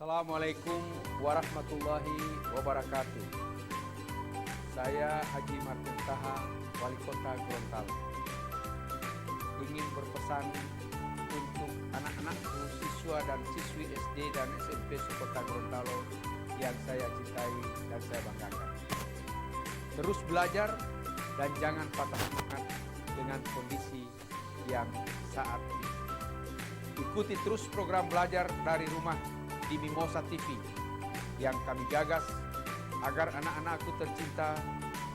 Assalamualaikum warahmatullahi wabarakatuh. Saya Haji Martin Taha, Wali Kota Gorontalo. Ingin berpesan untuk anak-anakku, siswa dan siswi SD dan SMP Kota Gorontalo yang saya cintai dan saya banggakan. Terus belajar dan jangan patah semangat dengan kondisi yang saat ini. Ikuti terus program belajar dari rumah di Mimosa TV yang kami gagas agar anak-anakku tercinta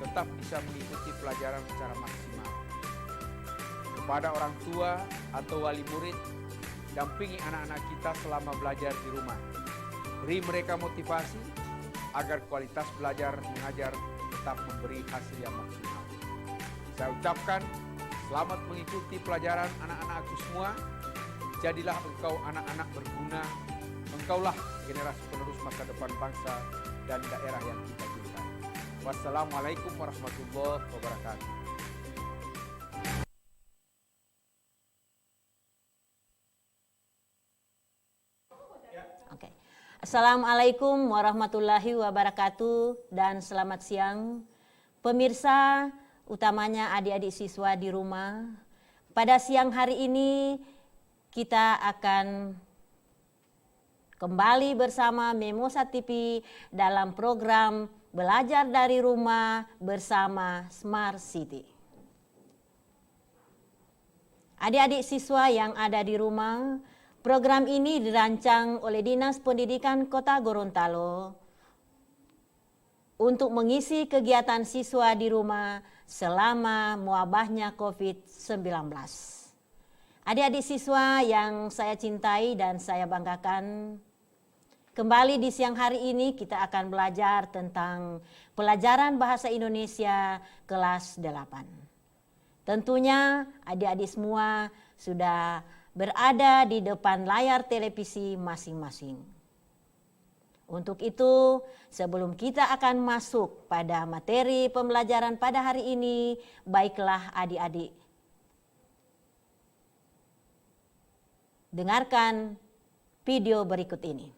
tetap bisa mengikuti pelajaran secara maksimal. Kepada orang tua atau wali murid, dampingi anak-anak kita selama belajar di rumah. Beri mereka motivasi agar kualitas belajar mengajar tetap memberi hasil yang maksimal. Saya ucapkan selamat mengikuti pelajaran anak-anakku semua. Jadilah engkau anak-anak berguna. Engkaulah generasi penerus masa depan bangsa dan daerah yang kita cintai. Wassalamualaikum warahmatullahi wabarakatuh. Oke. Assalamualaikum warahmatullahi wabarakatuh dan selamat siang. Pemirsa, utamanya adik-adik siswa di rumah. Pada siang hari ini kita akan kembali bersama Mimosa TV dalam program Belajar dari Rumah bersama Smart City. Adik-adik siswa yang ada di rumah, program ini dirancang oleh Dinas Pendidikan Kota Gorontalo untuk mengisi kegiatan siswa di rumah selama mewabahnya COVID-19. Adik-adik siswa yang saya cintai dan saya banggakan, kembali di siang hari ini kita akan belajar tentang pelajaran bahasa Indonesia kelas 8. Tentunya adik-adik semua sudah berada di depan layar televisi masing-masing. Untuk itu, sebelum kita akan masuk pada materi pembelajaran pada hari ini, baiklah adik-adik dengarkan video berikut ini.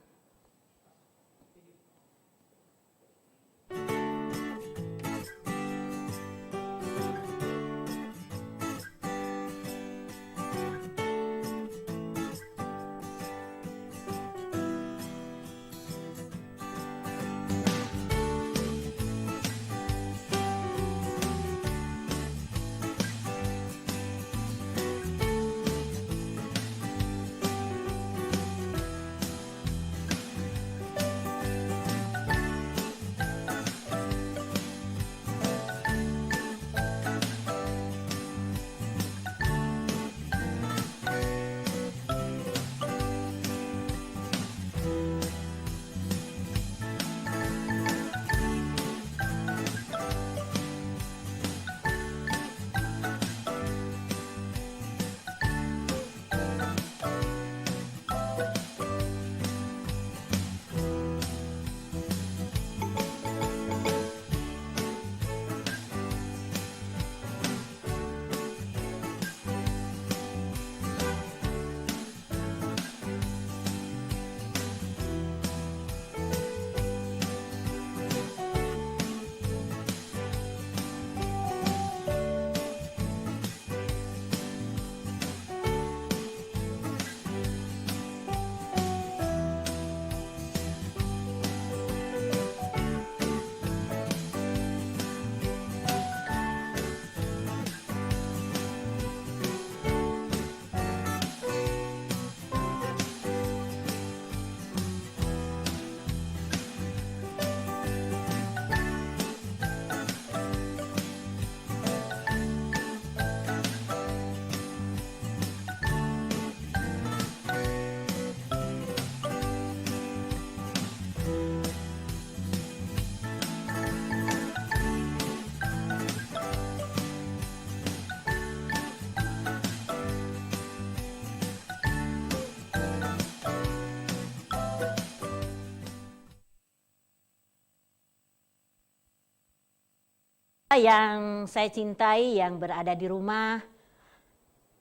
Yang saya cintai yang berada di rumah,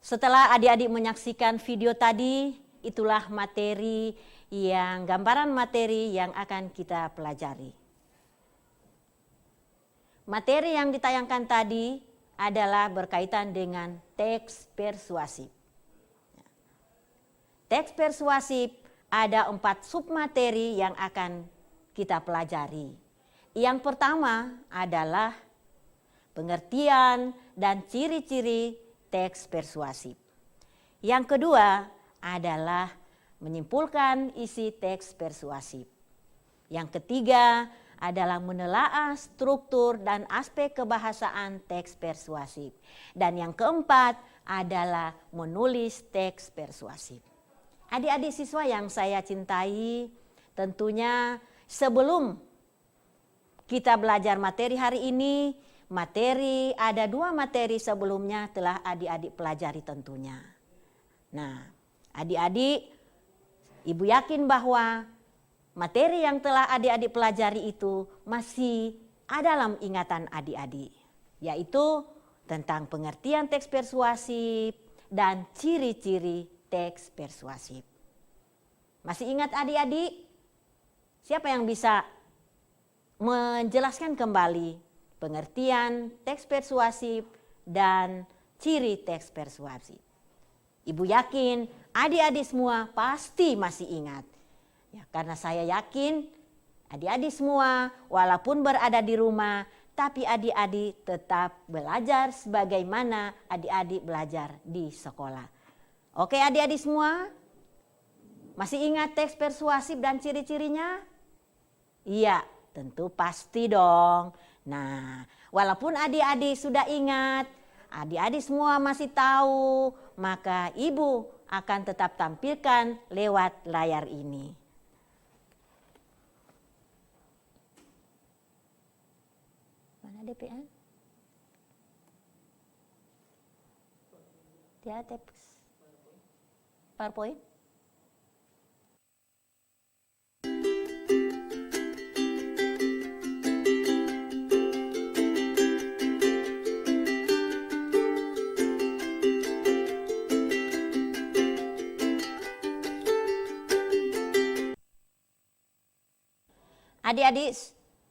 setelah adik-adik menyaksikan video tadi, itulah materi yang gambaran materi yang akan kita pelajari. Materi yang ditayangkan tadi adalah berkaitan dengan teks persuasif. Teks persuasif ada 4 submateri yang akan kita pelajari. Yang pertama adalah pengertian dan ciri-ciri teks persuasif. Yang kedua adalah menyimpulkan isi teks persuasif. Yang ketiga adalah menelaah struktur dan aspek kebahasaan teks persuasif. Dan yang keempat adalah menulis teks persuasif. Adik-adik siswa yang saya cintai, tentunya sebelum kita belajar materi hari ini, ada 2 materi sebelumnya telah adik-adik pelajari tentunya. Nah, adik-adik, Ibu yakin bahwa materi yang telah adik-adik pelajari itu masih ada dalam ingatan adik-adik, yaitu tentang pengertian teks persuasif dan ciri-ciri teks persuasif. Masih ingat adik-adik? Siapa yang bisa menjelaskan kembali pengertian teks persuasif dan ciri teks persuasif? Ibu yakin adik-adik semua pasti masih ingat. Ya, karena saya yakin adik-adik semua walaupun berada di rumah, tapi adik-adik tetap belajar sebagaimana adik-adik belajar di sekolah. Oke adik-adik semua? Masih ingat teks persuasif dan ciri-cirinya? Iya, tentu pasti dong. Nah, walaupun adik-adik sudah ingat, adik-adik semua masih tahu, maka Ibu akan tetap tampilkan lewat layar ini. Mana DPA? Dia teks PowerPoint. Adik-adik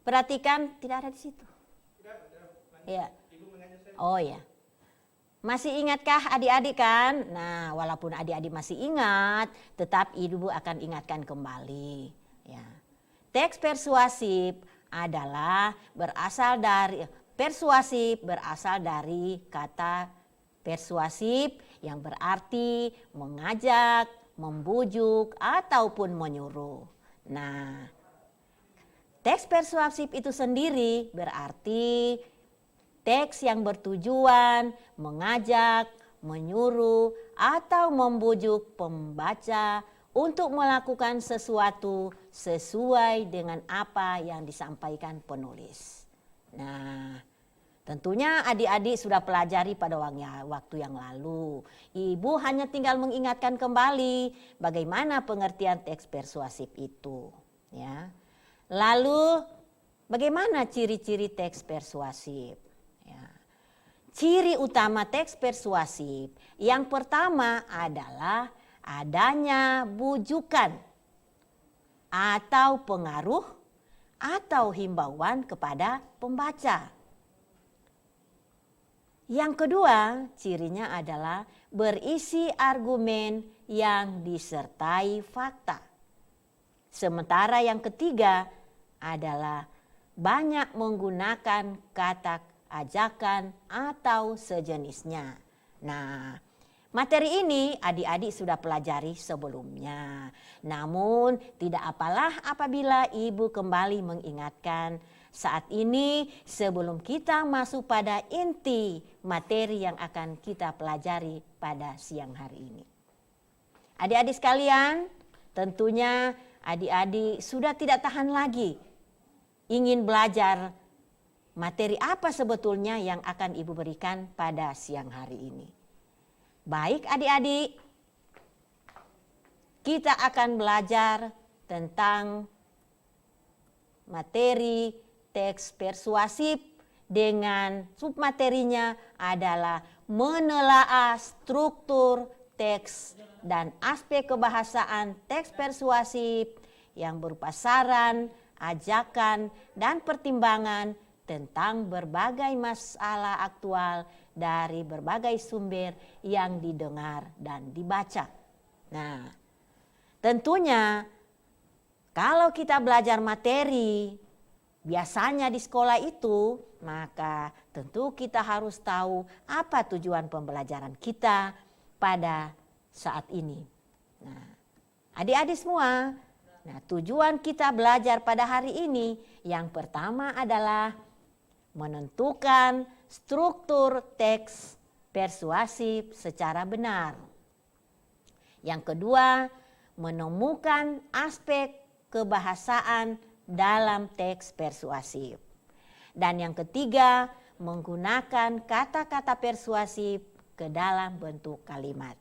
perhatikan, tidak ada di situ. Ya. Oh ya. Masih ingatkah adik-adik kan? Nah, walaupun adik-adik masih ingat, tetap Ibu akan ingatkan kembali. Ya. Teks persuasif adalah berasal dari kata persuasif yang berarti mengajak, membujuk, ataupun menyuruh. Nah, teks persuasif itu sendiri berarti teks yang bertujuan mengajak, menyuruh, atau membujuk pembaca untuk melakukan sesuatu sesuai dengan apa yang disampaikan penulis. Nah, tentunya adik-adik sudah pelajari pada waktu yang lalu. Ibu hanya tinggal mengingatkan kembali bagaimana pengertian teks persuasif itu. Ya. Lalu bagaimana ciri-ciri teks persuasif? Ya. Ciri utama teks persuasif yang pertama adalah adanya bujukan atau pengaruh atau himbauan kepada pembaca. Yang kedua, cirinya adalah berisi argumen yang disertai fakta. Sementara yang ketiga adalah banyak menggunakan kata ajakan atau sejenisnya. Nah, materi ini adik-adik sudah pelajari sebelumnya. Namun tidak apalah apabila Ibu kembali mengingatkan saat ini sebelum kita masuk pada inti materi yang akan kita pelajari pada siang hari ini. Adik-adik sekalian, tentunya adik-adik sudah tidak tahan lagi ingin belajar materi apa sebetulnya yang akan Ibu berikan pada siang hari ini. Baik adik-adik, kita akan belajar tentang materi teks persuasif dengan submaterinya adalah menelaah struktur teks dan aspek kebahasaan teks persuasif yang berupa saran, ajakan, dan pertimbangan tentang berbagai masalah aktual dari berbagai sumber yang didengar dan dibaca. Nah, tentunya kalau kita belajar materi biasanya di sekolah itu, maka tentu kita harus tahu apa tujuan pembelajaran kita pada saat ini. Nah, adik-adik semua, nah tujuan kita belajar pada hari ini yang pertama adalah menentukan struktur teks persuasif secara benar. Yang kedua, menemukan aspek kebahasaan dalam teks persuasif. Dan yang ketiga, menggunakan kata-kata persuasif ke dalam bentuk kalimat.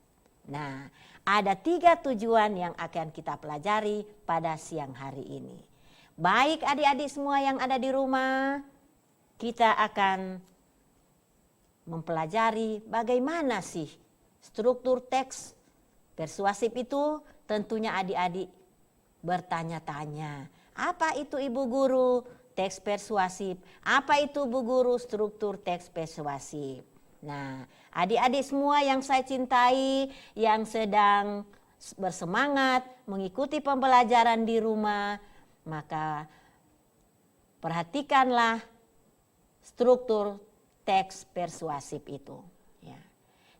Nah, ada 3 tujuan yang akan kita pelajari pada siang hari ini. Baik adik-adik semua yang ada di rumah, kita akan mempelajari bagaimana sih struktur teks persuasif itu. Tentunya adik-adik bertanya-tanya, apa itu Ibu Guru teks persuasif? Apa itu Bu Guru struktur teks persuasif? Nah, adik-adik semua yang saya cintai, yang sedang bersemangat mengikuti pembelajaran di rumah, maka perhatikanlah struktur teks persuasif itu. Ya.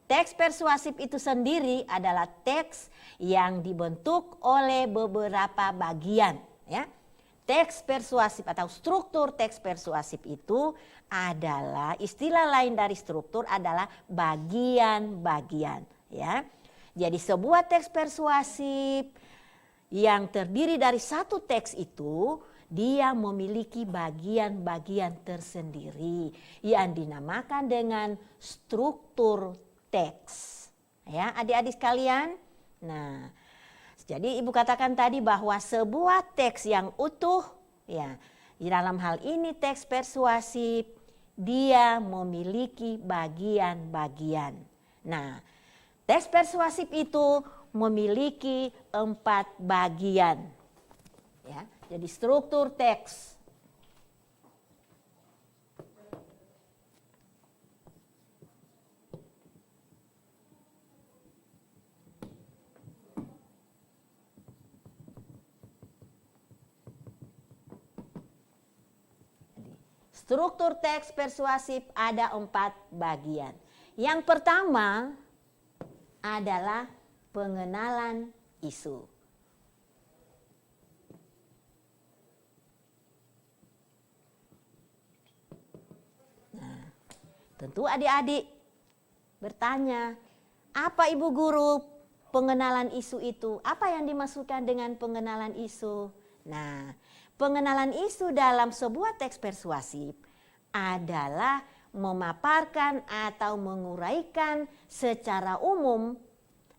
Teks persuasif itu sendiri adalah teks yang dibentuk oleh beberapa bagian. Ya. Teks persuasif atau struktur teks persuasif itu adalah istilah lain dari struktur adalah bagian-bagian, ya. Jadi sebuah teks persuasif yang terdiri dari satu teks itu dia memiliki bagian-bagian tersendiri yang dinamakan dengan struktur teks. Ya, adik-adik sekalian. Nah, jadi Ibu katakan tadi bahwa sebuah teks yang utuh, ya, di dalam hal ini teks persuasif, dia memiliki bagian-bagian. Nah, teks persuasif itu memiliki 4 bagian. Ya, jadi struktur teks. Struktur teks persuasif ada 4 bagian. Yang pertama adalah pengenalan isu. Nah, tentu adik-adik bertanya, apa Ibu Guru pengenalan isu itu? Apa yang dimaksudkan dengan pengenalan isu? Nah, pengenalan isu dalam sebuah teks persuasif adalah memaparkan atau menguraikan secara umum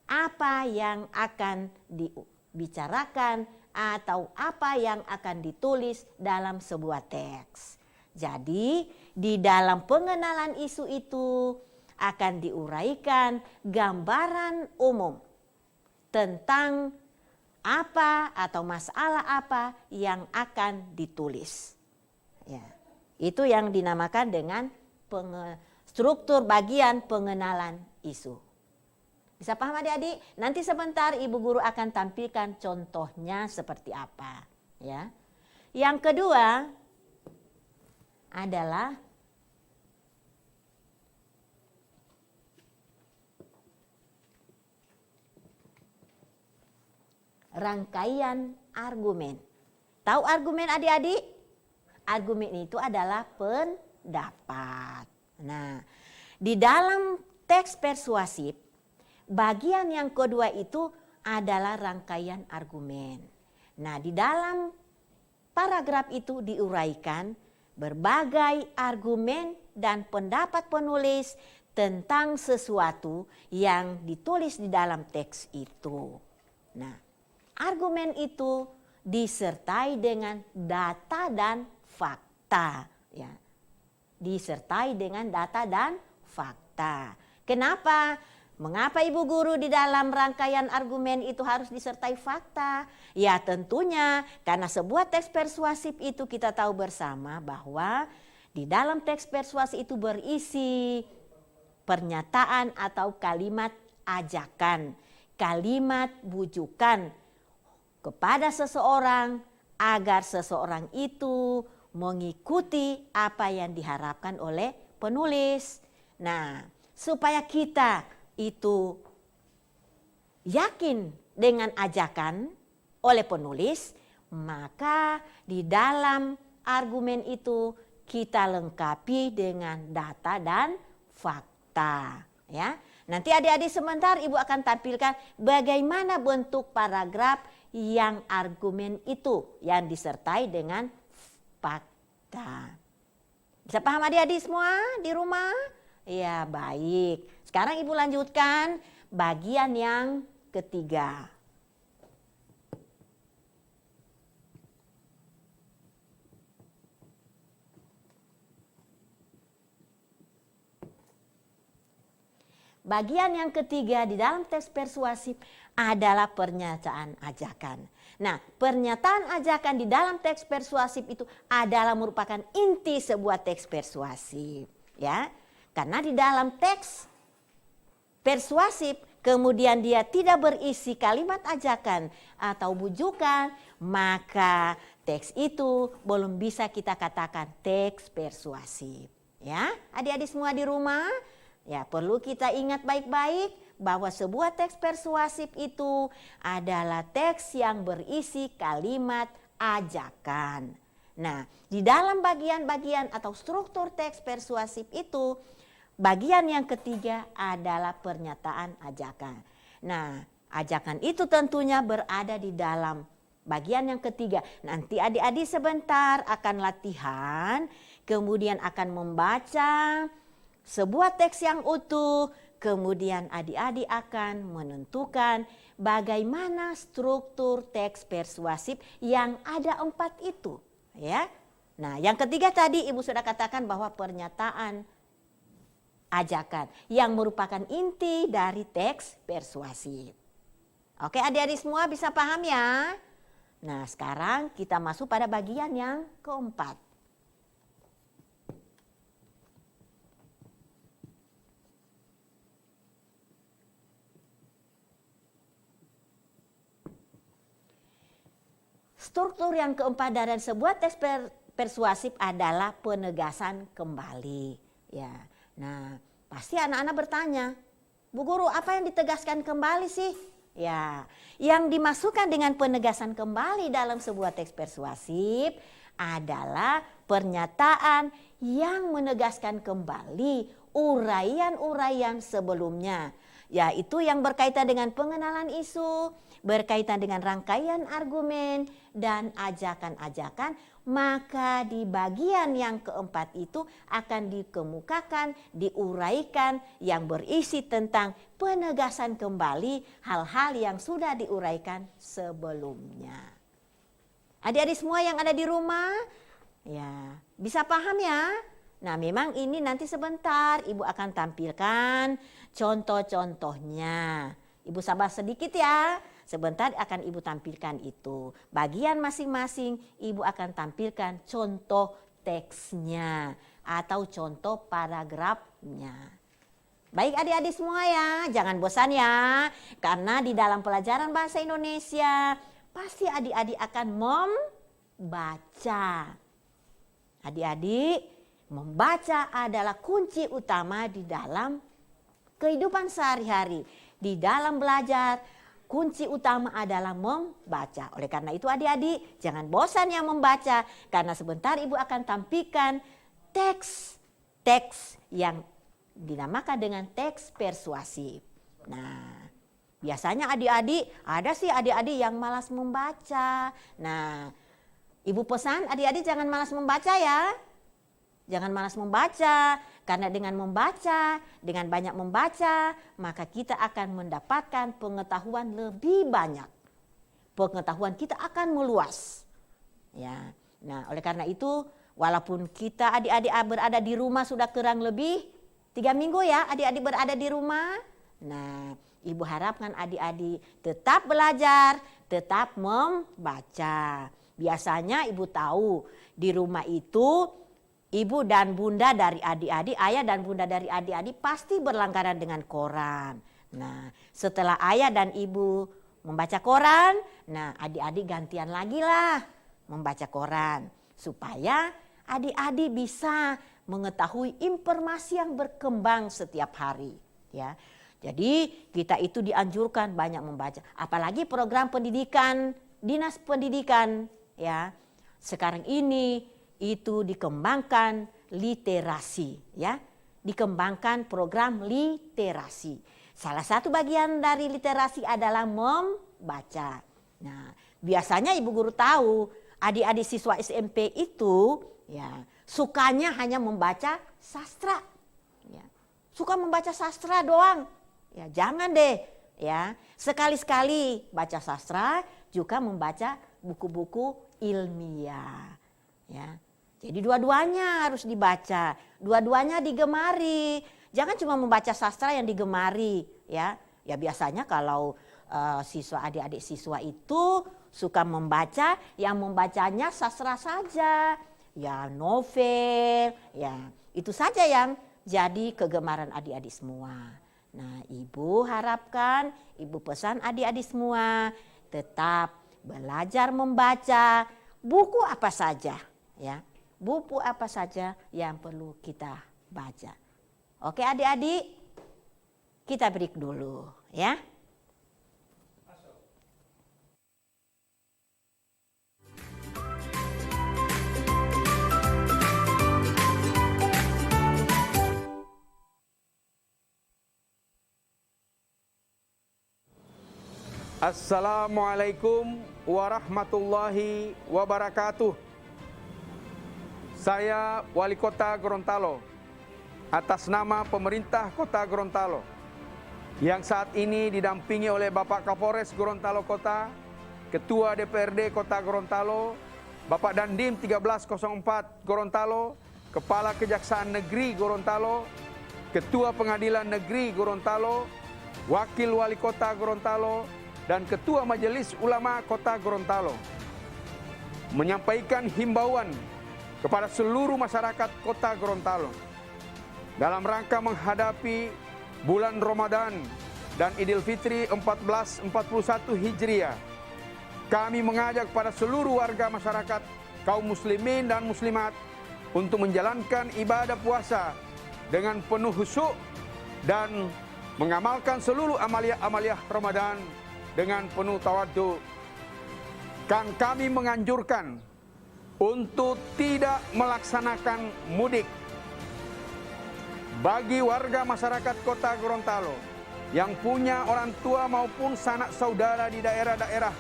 apa yang akan dibicarakan atau apa yang akan ditulis dalam sebuah teks. Jadi, di dalam pengenalan isu itu akan diuraikan gambaran umum tentang apa atau masalah apa yang akan ditulis. Ya, itu yang dinamakan dengan struktur bagian pengenalan isu. Bisa paham adik-adik? Nanti sebentar Ibu Guru akan tampilkan contohnya seperti apa. Ya. Yang kedua adalah rangkaian argumen. Tahu argumen adik-adik? Argumen itu adalah pendapat. Nah, di dalam teks persuasif, bagian yang kedua itu adalah rangkaian argumen. Nah, di dalam paragraf itu diuraikan berbagai argumen dan pendapat penulis tentang sesuatu yang ditulis di dalam teks itu. Nah, argumen itu disertai dengan data dan fakta, ya. Disertai dengan data dan fakta. Kenapa Mengapa Ibu Guru di dalam rangkaian argumen itu harus disertai fakta? Ya tentunya karena sebuah teks persuasif itu kita tahu bersama bahwa di dalam teks persuasi itu berisi pernyataan atau kalimat ajakan, kalimat bujukan kepada seseorang agar seseorang itu mengikuti apa yang diharapkan oleh penulis. Nah, supaya kita itu yakin dengan ajakan oleh penulis, maka di dalam argumen itu kita lengkapi dengan data dan fakta, ya. Nanti adik-adik sebentar Ibu akan tampilkan bagaimana bentuk paragraf yang argumen itu yang disertai dengan fakta. Bisa paham adik-adik semua di rumah? Ya, baik. Sekarang Ibu lanjutkan bagian yang ketiga. Bagian yang ketiga di dalam teks persuasif adalah pernyataan ajakan. Nah, pernyataan ajakan di dalam teks persuasif itu adalah merupakan inti sebuah teks persuasif, ya. Karena di dalam teks persuasif kemudian dia tidak berisi kalimat ajakan atau bujukan, maka teks itu belum bisa kita katakan teks persuasif, ya. Adik-adik semua di rumah, ya, perlu kita ingat baik-baik bahwa sebuah teks persuasif itu adalah teks yang berisi kalimat ajakan. Nah, di dalam bagian-bagian atau struktur teks persuasif itu, bagian yang ketiga adalah pernyataan ajakan. Nah, ajakan itu tentunya berada di dalam bagian yang ketiga. Nanti adik-adik sebentar akan latihan, kemudian akan membaca sebuah teks yang utuh, kemudian adik-adik akan menentukan bagaimana struktur teks persuasif yang ada 4 itu, ya. Nah, yang ketiga tadi Ibu sudah katakan bahwa pernyataan ajakan yang merupakan inti dari teks persuasif. Oke, adik-adik semua bisa paham ya? Nah, sekarang kita masuk pada bagian yang keempat. Struktur yang keempat dari sebuah teks persuasif adalah penegasan kembali. Ya, nah pasti anak-anak bertanya, Bu Guru, apa yang ditegaskan kembali sih? Ya, yang dimasukkan dengan penegasan kembali dalam sebuah teks persuasif adalah pernyataan yang menegaskan kembali uraian-uraian sebelumnya, yaitu yang berkaitan dengan pengenalan isu, berkaitan dengan rangkaian argumen dan ajakan-ajakan, maka di bagian yang keempat itu akan dikemukakan, diuraikan yang berisi tentang penegasan kembali hal-hal yang sudah diuraikan sebelumnya. Adik-adik semua yang ada di rumah, ya bisa paham ya? Nah, memang ini nanti sebentar Ibu akan tampilkan contoh-contohnya. Ibu sabar sedikit ya. Sebentar akan Ibu tampilkan itu. Bagian masing-masing Ibu akan tampilkan contoh teksnya atau contoh paragrafnya. Baik adik-adik semua ya, jangan bosan ya. Karena di dalam pelajaran bahasa Indonesia pasti adik-adik akan membaca. Adik-adik, membaca adalah kunci utama di dalam kehidupan sehari-hari. Di dalam belajar, kunci utama adalah membaca. Oleh karena itu adik-adik jangan bosan yang membaca. Karena sebentar Ibu akan tampilkan teks yang dinamakan dengan teks persuasif. Nah, biasanya adik-adik, ada sih adik-adik yang malas membaca. Nah, Ibu pesan adik-adik jangan malas membaca ya. Jangan malas membaca, karena dengan membaca, dengan banyak membaca, maka kita akan mendapatkan pengetahuan lebih banyak. Pengetahuan kita akan meluas. Ya. Nah, oleh karena itu, walaupun kita adik-adik berada di rumah sudah kurang lebih 3 minggu ya, adik-adik berada di rumah. Nah, Ibu harapkan adik-adik tetap belajar, tetap membaca. Biasanya Ibu tahu di rumah itu ibu dan bunda dari adik-adik, ayah dan bunda dari adik-adik pasti berlangganan dengan koran. Nah, setelah ayah dan ibu membaca koran, nah adik-adik gantian lagi lah membaca koran. Supaya adik-adik bisa mengetahui informasi yang berkembang setiap hari. Ya. Jadi kita itu dianjurkan banyak membaca. Apalagi program pendidikan, dinas pendidikan. Ya. Sekarang ini itu dikembangkan literasi, ya, dikembangkan program literasi. Salah satu bagian dari literasi adalah membaca. Nah, biasanya ibu guru tahu adik-adik siswa SMP itu, ya, sukanya hanya membaca sastra, ya, suka membaca sastra doang. Ya, jangan deh, ya, sekali-sekali baca sastra juga membaca buku-buku ilmiah, ya. Jadi dua-duanya harus dibaca, dua-duanya digemari. Jangan cuma membaca sastra yang digemari, ya. Ya biasanya kalau siswa adik-adik siswa itu suka membaca, yang membacanya sastra saja, ya novel, ya itu saja yang jadi kegemaran adik-adik semua. Nah, ibu harapkan, ibu pesan adik-adik semua tetap belajar membaca buku apa saja, ya. Buku apa saja yang perlu kita baca. Oke adik-adik, kita break dulu ya. Assalamualaikum warahmatullahi wabarakatuh. Saya Wali Kota Gorontalo atas nama pemerintah Kota Gorontalo yang saat ini didampingi oleh Bapak Kapolres Gorontalo Kota, Ketua DPRD Kota Gorontalo, Bapak Dandim 1304 Gorontalo, Kepala Kejaksaan Negeri Gorontalo, Ketua Pengadilan Negeri Gorontalo, Wakil Wali Kota Gorontalo, dan Ketua Majelis Ulama Kota Gorontalo menyampaikan himbauan kepada seluruh masyarakat Kota Gorontalo dalam rangka menghadapi bulan Ramadan dan Idul Fitri 1441 Hijriah. Kami mengajak pada seluruh warga masyarakat kaum muslimin dan muslimat untuk menjalankan ibadah puasa dengan penuh khusyuk dan mengamalkan seluruh amalia-amalia Ramadan dengan penuh tawadhu. Kami menganjurkan untuk tidak melaksanakan mudik. Bagi warga masyarakat Kota Gorontalo yang punya orang tua maupun sanak saudara di daerah-daerah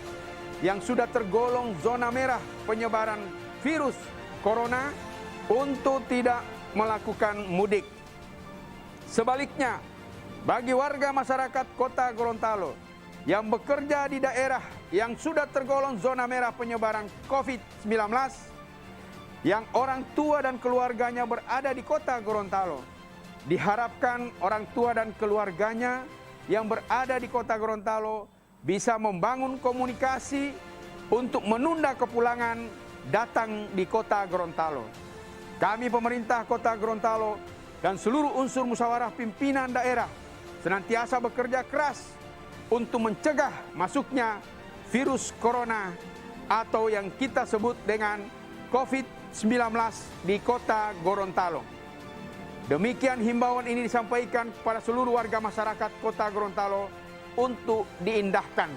yang sudah tergolong zona merah penyebaran virus corona untuk tidak melakukan mudik. Sebaliknya, bagi warga masyarakat Kota Gorontalo yang bekerja di daerah yang sudah tergolong zona merah penyebaran COVID-19, yang orang tua dan keluarganya berada di Kota Gorontalo, diharapkan orang tua dan keluarganya yang berada di Kota Gorontalo bisa membangun komunikasi untuk menunda kepulangan datang di Kota Gorontalo. Kami pemerintah Kota Gorontalo dan seluruh unsur musyawarah pimpinan daerah senantiasa bekerja keras untuk mencegah masuknya virus corona atau yang kita sebut dengan COVID-19 di Kota Gorontalo. Demikian himbauan ini disampaikan kepada seluruh warga masyarakat Kota Gorontalo untuk diindahkan.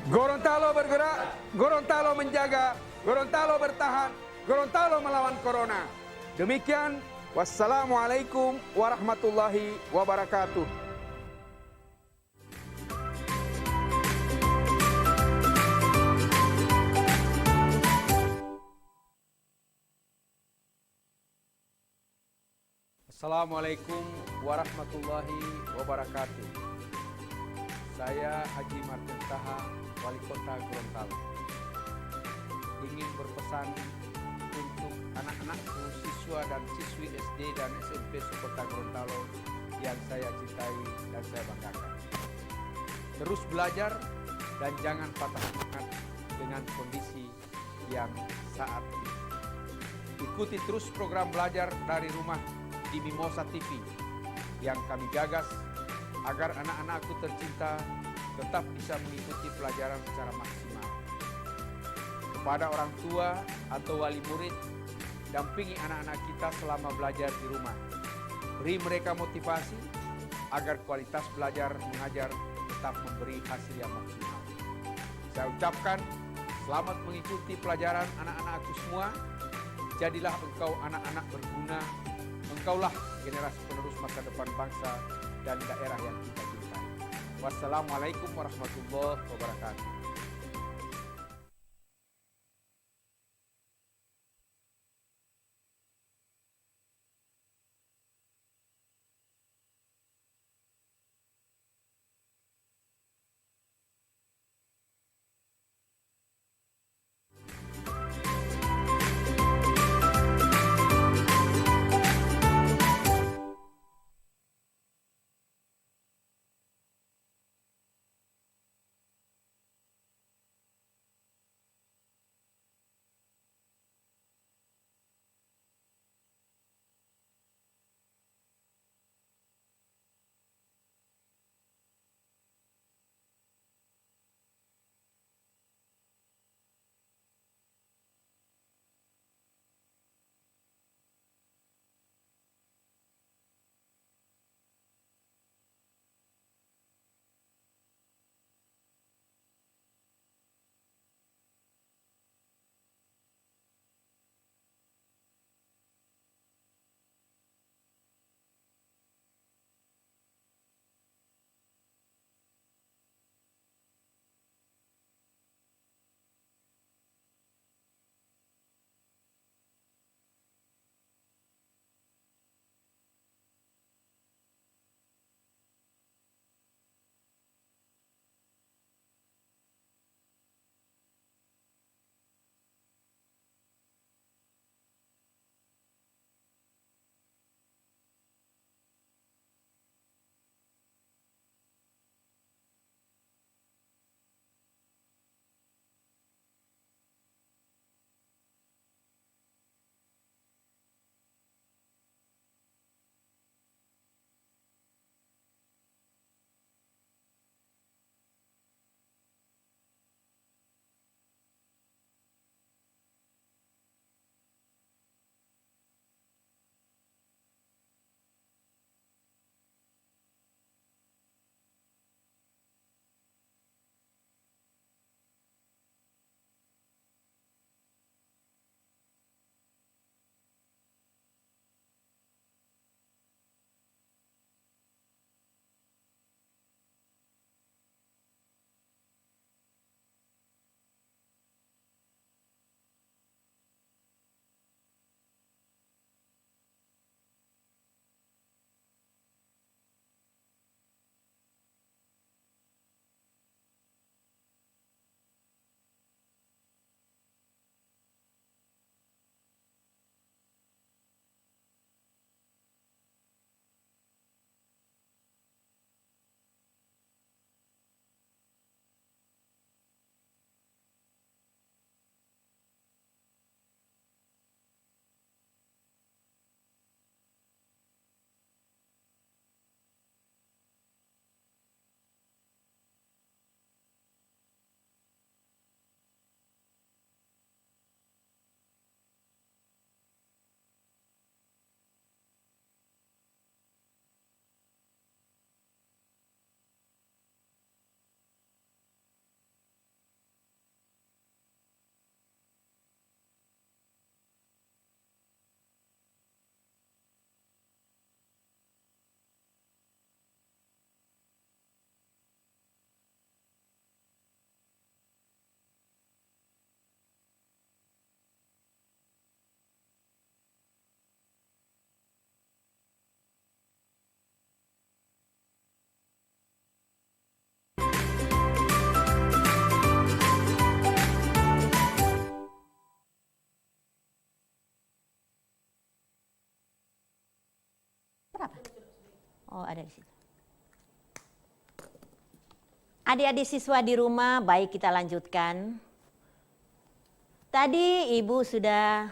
Gorontalo bergerak, Gorontalo menjaga, Gorontalo bertahan, Gorontalo melawan corona. Demikian, wassalamualaikum warahmatullahi wabarakatuh. Assalamualaikum warahmatullahi wabarakatuh. Saya Haji Martin Taha, Wali Kota Gorontalo, ingin berpesan untuk anak-anakku, siswa dan siswi SD dan SMP Kota Gorontalo yang saya cintai dan saya banggakan. Terus belajar dan jangan patah semangat dengan kondisi yang saat ini. Ikuti terus program belajar dari rumah di Mimosa TV yang kami gagas agar anak-anakku tercinta tetap bisa mengikuti pelajaran secara maksimal. Kepada orang tua atau wali murid, dampingi anak-anak kita selama belajar di rumah. Beri mereka motivasi agar kualitas belajar mengajar tetap memberi hasil yang maksimal. Saya ucapkan selamat mengikuti pelajaran anak-anakku semua. Jadilah engkau anak-anak berguna. Engkaulah generasi penerus masa depan bangsa dan daerah yang kita cintai. Wassalamualaikum warahmatullahi wabarakatuh. Oh, ada di situ. Adik-adik siswa di rumah, baik kita lanjutkan. Tadi Ibu sudah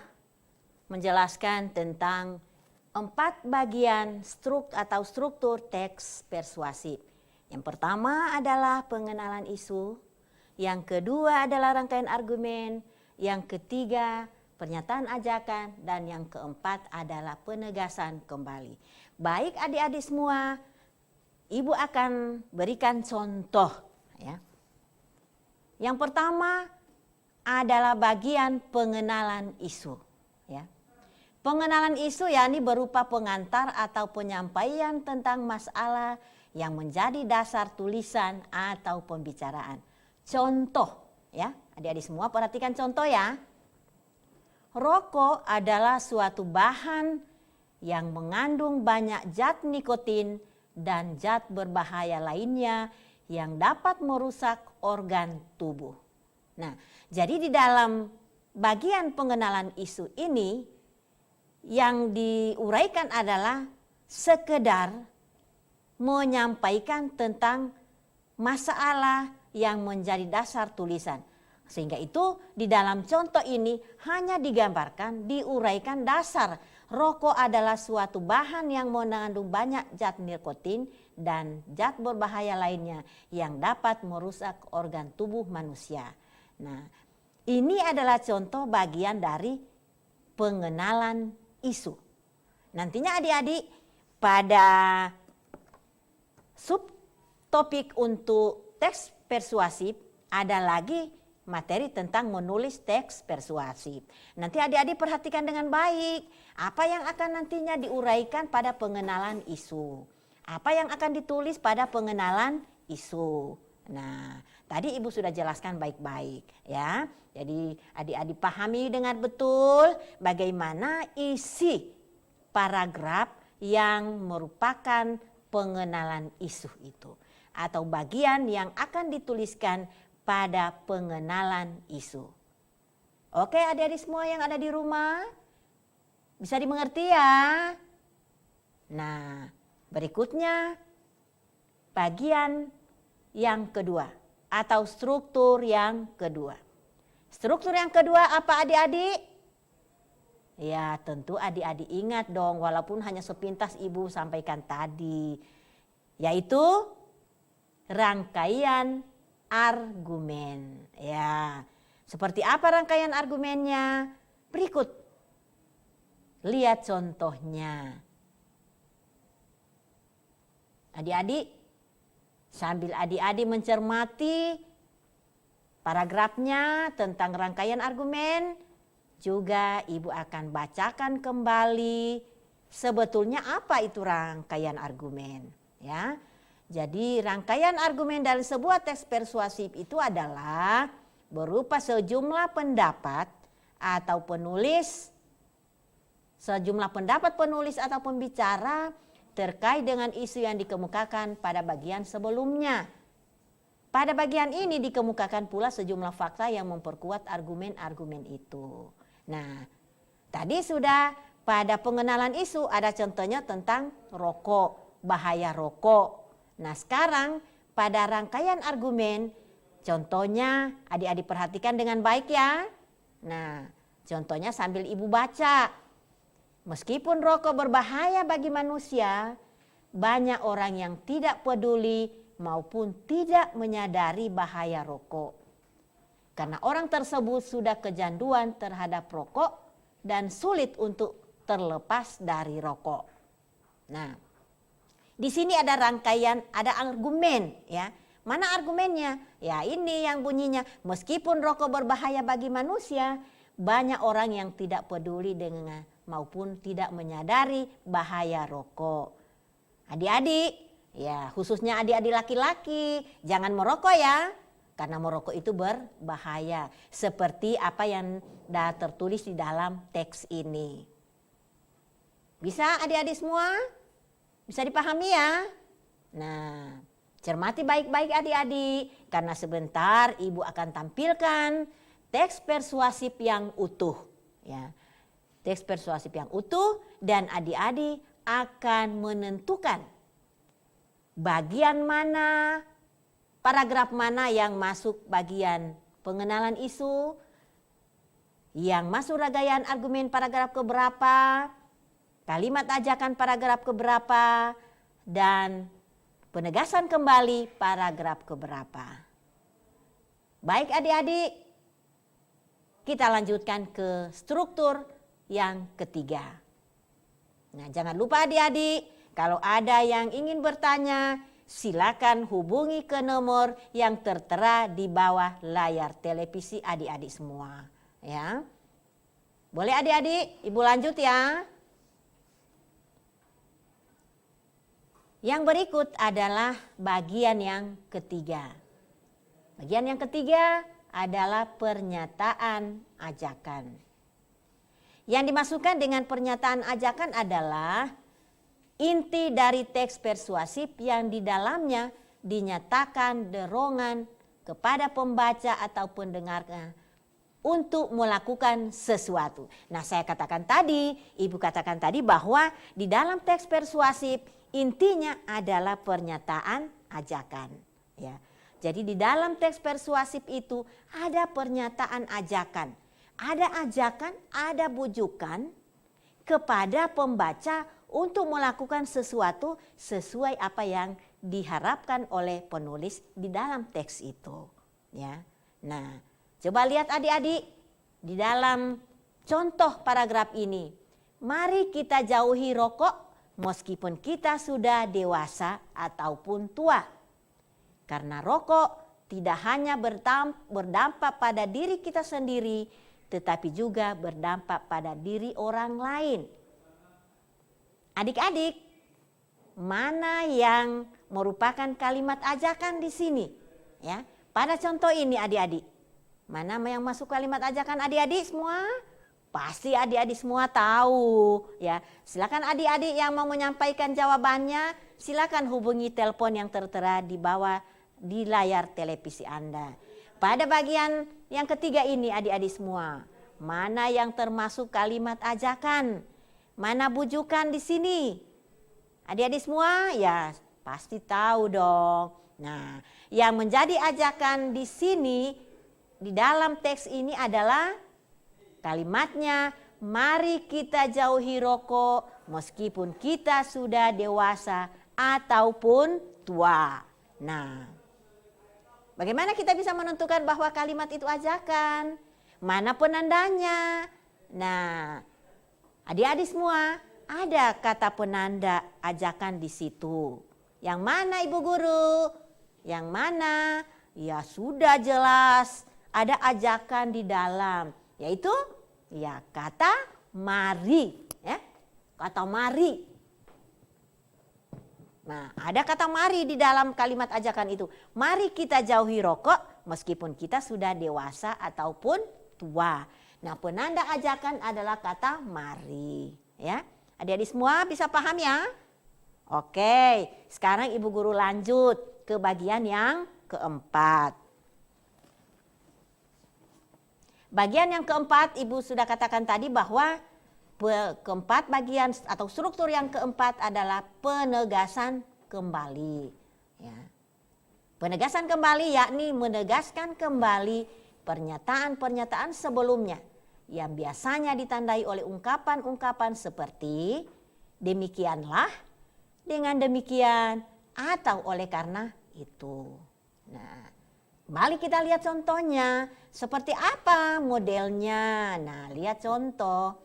menjelaskan tentang 4 bagian struktur teks persuasif. Yang pertama adalah pengenalan isu, yang kedua adalah rangkaian argumen, yang ketiga pernyataan ajakan, dan yang keempat adalah penegasan kembali. Baik adik-adik semua, Ibu akan berikan contoh ya. Yang pertama adalah bagian pengenalan isu ya. Pengenalan isu yakni berupa pengantar atau penyampaian tentang masalah yang menjadi dasar tulisan atau pembicaraan. Contoh ya, adik-adik semua perhatikan contoh ya. Rokok adalah suatu bahan yang mengandung banyak zat nikotin dan zat berbahaya lainnya yang dapat merusak organ tubuh. Nah, jadi di dalam bagian pengenalan isu ini yang diuraikan adalah sekedar menyampaikan tentang masalah yang menjadi dasar tulisan. Sehingga itu di dalam contoh ini hanya digambarkan, diuraikan dasar rokok adalah suatu bahan yang mengandung banyak zat nikotin dan zat berbahaya lainnya yang dapat merusak organ tubuh manusia. Nah, ini adalah contoh bagian dari pengenalan isu. Nantinya adik-adik pada subtopik untuk teks persuasif ada lagi materi tentang menulis teks persuasif. Nanti adik-adik perhatikan dengan baik apa yang akan nantinya diuraikan pada pengenalan isu. Apa yang akan ditulis pada pengenalan isu. Nah, tadi Ibu sudah jelaskan baik-baik ya. Jadi adik-adik pahami dengan betul bagaimana isi paragraf yang merupakan pengenalan isu itu. Atau bagian yang akan dituliskan pada pengenalan isu. Oke adik-adik semua yang ada di rumah, bisa dimengerti ya? Nah, berikutnya bagian yang kedua atau struktur yang kedua. Struktur yang kedua apa adik-adik? Ya tentu adik-adik ingat dong walaupun hanya sepintas Ibu sampaikan tadi. Yaitu rangkaian argumen. Ya, seperti apa rangkaian argumennya? Berikut. Lihat contohnya. Adik-adik, sambil adik-adik mencermati paragrafnya tentang rangkaian argumen, juga Ibu akan bacakan kembali sebetulnya apa itu rangkaian argumen, ya. Jadi rangkaian argumen dari sebuah teks persuasif itu adalah berupa sejumlah pendapat atau penulis, atau pembicara terkait dengan isu yang dikemukakan pada bagian sebelumnya. Pada bagian ini dikemukakan pula sejumlah fakta yang memperkuat argumen-argumen itu. Nah, tadi sudah pada pengenalan isu ada contohnya tentang rokok, bahaya rokok. Nah sekarang pada rangkaian argumen contohnya adik-adik perhatikan dengan baik ya. Nah contohnya sambil Ibu baca. Meskipun rokok berbahaya bagi manusia, banyak orang yang tidak peduli maupun tidak menyadari bahaya rokok. Karena orang tersebut sudah kecanduan terhadap rokok dan sulit untuk terlepas dari rokok. Nah, di sini ada rangkaian, ada argumen ya. Mana argumennya? Ya ini yang bunyinya, meskipun rokok berbahaya bagi manusia, banyak orang yang tidak peduli dengan maupun tidak menyadari bahaya rokok. Adik-adik, ya khususnya adik-adik laki-laki, jangan merokok ya. Karena merokok itu berbahaya. Seperti apa yang sudah tertulis di dalam teks ini. Bisa adik-adik semua? Bisa dipahami ya? Nah, cermati baik-baik adik-adik. Karena sebentar Ibu akan tampilkan teks persuasif yang utuh. Ya, teks persuasif yang utuh dan adik-adik akan menentukan bagian mana, paragraf mana yang masuk bagian pengenalan isu, yang masuk rangkaian argumen paragraf keberapa, kalimat ajakan paragraf keberapa, dan penegasan kembali paragraf keberapa. Baik adik-adik, kita lanjutkan ke struktur yang ketiga. Nah, jangan lupa adik-adik, kalau ada yang ingin bertanya, silakan hubungi ke nomor yang tertera di bawah layar televisi adik-adik semua. Ya, boleh adik-adik, ibu lanjut ya. Yang berikut adalah bagian yang ketiga. Bagian yang ketiga adalah pernyataan ajakan. Yang dimasukkan dengan pernyataan ajakan adalah inti dari teks persuasif yang di dalamnya dinyatakan dorongan kepada pembaca atau pendengarnya untuk melakukan sesuatu. Nah, saya katakan tadi, ibu katakan tadi bahwa di dalam teks persuasif intinya adalah pernyataan ajakan. Ya, jadi di dalam teks persuasif itu ada pernyataan ajakan, ada ajakan, ada bujukan kepada pembaca untuk melakukan sesuatu sesuai apa yang diharapkan oleh penulis di dalam teks itu. Ya, nah, coba lihat adik-adik di dalam contoh paragraf ini. Mari kita jauhi rokok meskipun kita sudah dewasa ataupun tua. Karena rokok tidak hanya berdampak pada diri kita sendiri, tetapi juga berdampak pada diri orang lain. Adik-adik, mana yang merupakan kalimat ajakan di sini? Ya, pada contoh ini adik-adik, mana yang masuk kalimat ajakan adik-adik semua? Pasti adik-adik semua tahu. Ya, silakan adik-adik yang mau menyampaikan jawabannya, silakan hubungi telepon yang tertera di bawah di layar televisi Anda. Pada bagian yang ketiga ini adik-adik semua, mana yang termasuk kalimat ajakan? Mana bujukan di sini? Adik-adik semua ya pasti tahu dong. Nah, yang menjadi ajakan di sini di dalam teks ini adalah kalimatnya, mari kita jauhi rokok meskipun kita sudah dewasa ataupun tua. Nah, bagaimana kita bisa menentukan bahwa kalimat itu ajakan? Mana penandanya? Nah, adik-adik semua, ada kata penanda ajakan di situ. Yang mana Ibu Guru? Yang mana? Ya sudah jelas ada ajakan di dalam, yaitu ya kata mari, ya. Kata mari. Nah, ada kata mari di dalam kalimat ajakan itu. Mari kita jauhi rokok meskipun kita sudah dewasa ataupun tua. Nah, penanda ajakan adalah kata mari, ya. Adik-adik semua bisa paham ya? Oke, sekarang Ibu Guru lanjut ke bagian yang keempat. Bagian yang keempat Ibu sudah katakan tadi bahwa keempat bagian atau struktur yang keempat adalah penegasan kembali. Ya. Penegasan kembali yakni menegaskan kembali pernyataan-pernyataan sebelumnya yang biasanya ditandai oleh ungkapan-ungkapan seperti demikianlah, dengan demikian, atau oleh karena itu. Nah, mari kita lihat contohnya. Seperti apa modelnya? Nah, lihat contoh.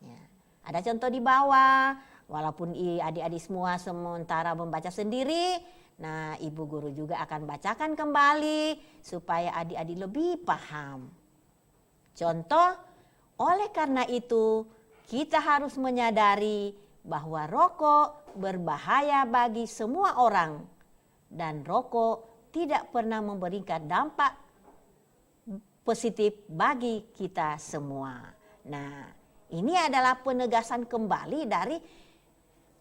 Ya, ada contoh di bawah. Walaupun adik-adik semua sementara membaca sendiri, nah Ibu Guru juga akan bacakan kembali supaya adik-adik lebih paham. Contoh, oleh karena itu kita harus menyadari bahwa rokok berbahaya bagi semua orang dan rokok tidak pernah memberikan dampak positif bagi kita semua. Nah, ini adalah penegasan kembali dari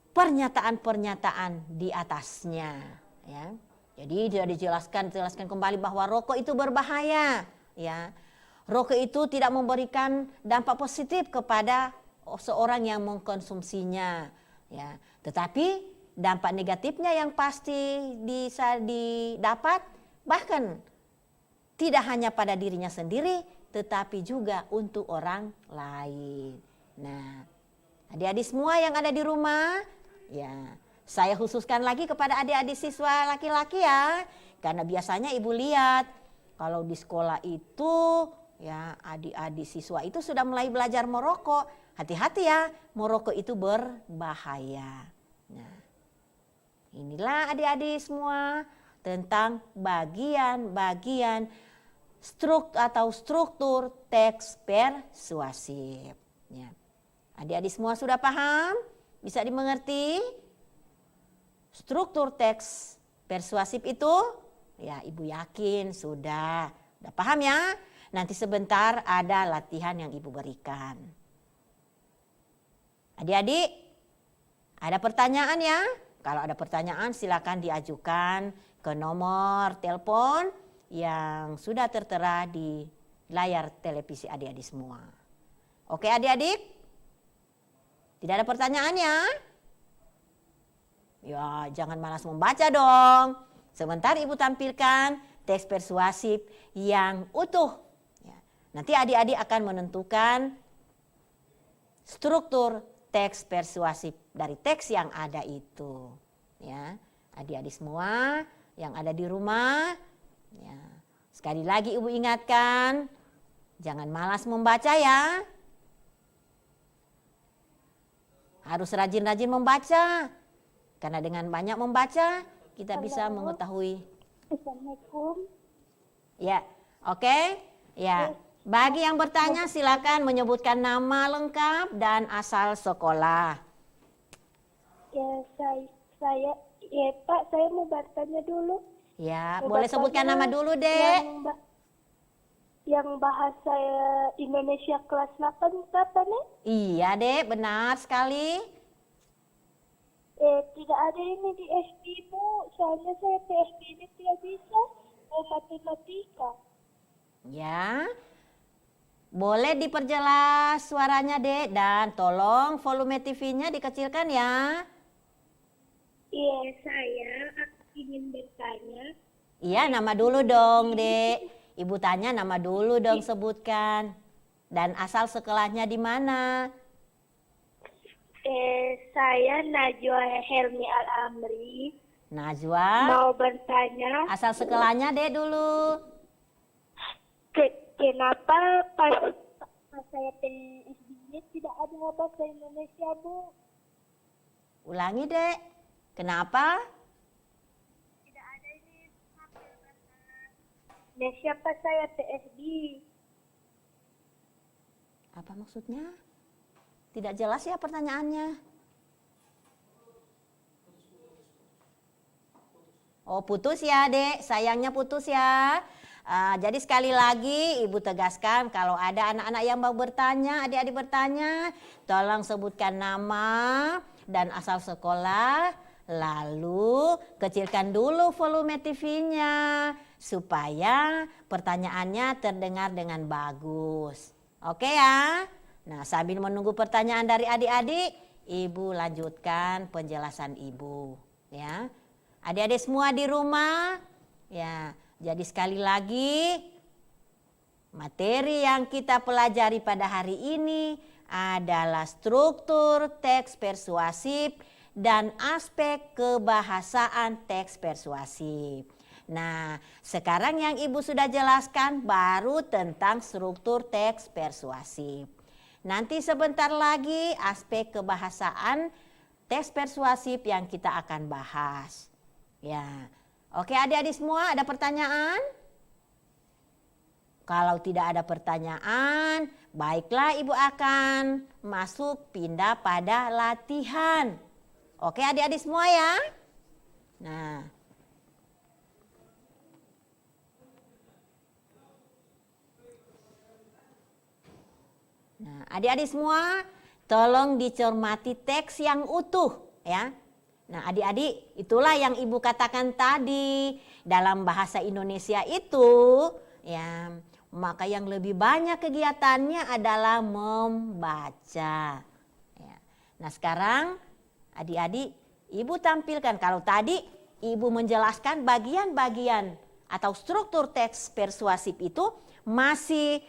pernyataan-pernyataan di atasnya, ya. Jadi sudah dijelaskan kembali bahwa rokok itu berbahaya, ya. Rokok itu tidak memberikan dampak positif kepada seorang yang mengkonsumsinya, ya. Tetapi dampak negatifnya yang pasti bisa didapat, bahkan tidak hanya pada dirinya sendiri, tetapi juga untuk orang lain. Nah, adik-adik semua yang ada di rumah, ya, saya khususkan lagi kepada adik-adik siswa laki-laki ya, karena biasanya ibu lihat kalau di sekolah itu, ya, adik-adik siswa itu sudah mulai belajar merokok. Hati-hati ya, merokok itu berbahaya. Nah, inilah adik-adik semua tentang bagian-bagian struktur teks persuasif. Ya. Adik-adik semua sudah paham? Bisa dimengerti? Struktur teks persuasif itu? Ya, ibu yakin sudah paham ya? Nanti sebentar ada latihan yang ibu berikan. Adik-adik, ada pertanyaan ya? Kalau ada pertanyaan silakan diajukan ke nomor telepon yang sudah tertera di layar televisi adik-adik semua. Oke adik-adik? Tidak ada pertanyaan ya? Ya, jangan malas membaca dong. Sebentar ibu tampilkan teks persuasif yang utuh. Ya, nanti adik-adik akan menentukan struktur teks persuasif dari teks yang ada itu. Ya, adik-adik semua yang ada di rumah, ya, sekali lagi ibu ingatkan, jangan malas membaca ya. Harus rajin-rajin membaca, karena dengan banyak membaca kita bisa mengetahui. Assalamualaikum. Ya, oke. Ya, bagi yang bertanya silakan menyebutkan nama lengkap dan asal sekolah. Ya, saya ya Pak, saya mau bertanya dulu. Ya, Mau boleh bertanya sebutkan nama dulu, Dek. Yang bahasa Indonesia kelas 8 berapa nih? Iya, Dek, benar sekali. Tidak ada ini di SD, Bu. Soalnya saya PSB ini tidak bisa. Matematika. Ya. Boleh diperjelas suaranya, Dek, dan tolong volume TV-nya dikecilkan ya. Iya, saya ingin bertanya. Iya, nama dulu dong, Dek. Ibu tanya nama dulu dong, sebutkan. Dan asal sekolahnya di mana? Saya Najwa Helmi Al-Amri. Najwa. Mau bertanya. Asal sekolahnya, Dek, dulu. Kenapa pas saya PSB tidak ada bahasa Indonesia, Bu? Ulangi, Dek. Kenapa? Tidak ada ini bahasa Indonesia pas saya PSB. Apa maksudnya? Tidak jelas ya pertanyaannya. Oh, putus ya, Dek. Sayangnya putus ya. Jadi sekali lagi ibu tegaskan kalau ada anak-anak yang mau bertanya, adik-adik bertanya, tolong sebutkan nama dan asal sekolah, lalu kecilkan dulu volume TV-nya supaya pertanyaannya terdengar dengan bagus. Oke ya? Nah, sambil menunggu pertanyaan dari adik-adik, ibu lanjutkan penjelasan ibu, ya. Adik-adik semua di rumah, ya. Jadi sekali lagi, materi yang kita pelajari pada hari ini adalah struktur teks persuasif dan aspek kebahasaan teks persuasif. Nah, sekarang yang ibu sudah jelaskan baru tentang struktur teks persuasif. Nanti sebentar lagi aspek kebahasaan teks persuasif yang kita akan bahas. Ya. Oke adik-adik semua, ada pertanyaan? Kalau tidak ada pertanyaan, baiklah ibu akan masuk pindah pada latihan. Oke adik-adik semua ya. Nah. Nah, adik-adik semua tolong dicermati teks yang utuh ya. Nah adik-adik itulah yang ibu katakan tadi dalam bahasa Indonesia itu ya, maka yang lebih banyak kegiatannya adalah membaca. Ya. Nah sekarang adik-adik Ibu tampilkan. Kalau tadi Ibu menjelaskan bagian-bagian atau struktur teks persuasif itu masih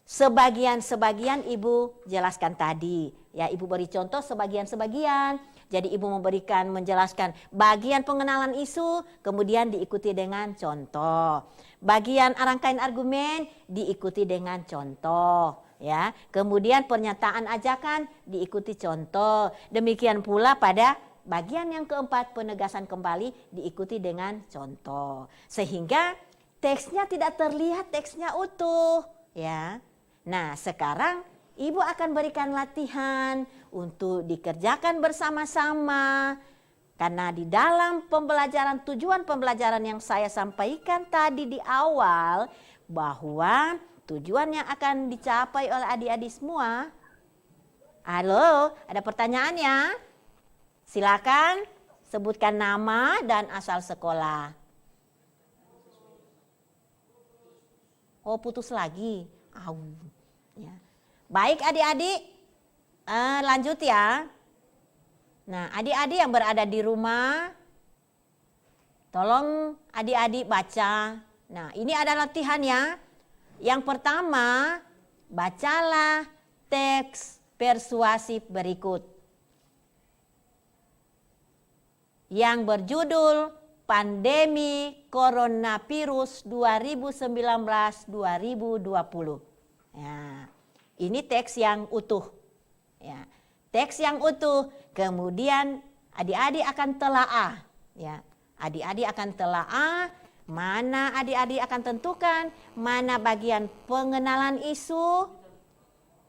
sebagian-sebagian Ibu jelaskan tadi. Ya, Ibu beri contoh sebagian-sebagian. Jadi Ibu menjelaskan bagian pengenalan isu, kemudian diikuti dengan contoh. Bagian rangkaian argumen diikuti dengan contoh. Ya, kemudian pernyataan ajakan diikuti contoh. Demikian pula pada bagian yang keempat, penegasan kembali, diikuti dengan contoh. Sehingga teksnya tidak terlihat teksnya utuh. Ya. Nah, sekarang Ibu akan berikan latihan untuk dikerjakan bersama-sama. Karena di dalam pembelajaran, tujuan pembelajaran yang saya sampaikan tadi di awal, bahwa tujuan yang akan dicapai oleh adik-adik semua. Halo, ada pertanyaannya? Silakan sebutkan nama dan asal sekolah. Oh, putus lagi. Au. Ya. Baik adik-adik, lanjut ya. Nah, adik-adik yang berada di rumah, tolong adik-adik baca. Nah, ini ada latihan ya. Yang pertama, bacalah teks persuasif berikut yang berjudul Pandemi Coronavirus 2019-2020. Ya, ini teks yang utuh. Ya, teks yang utuh. Kemudian adik-adik akan telaah. Ya, adik-adik akan telaah. Mana adik-adik akan tentukan mana bagian pengenalan isu.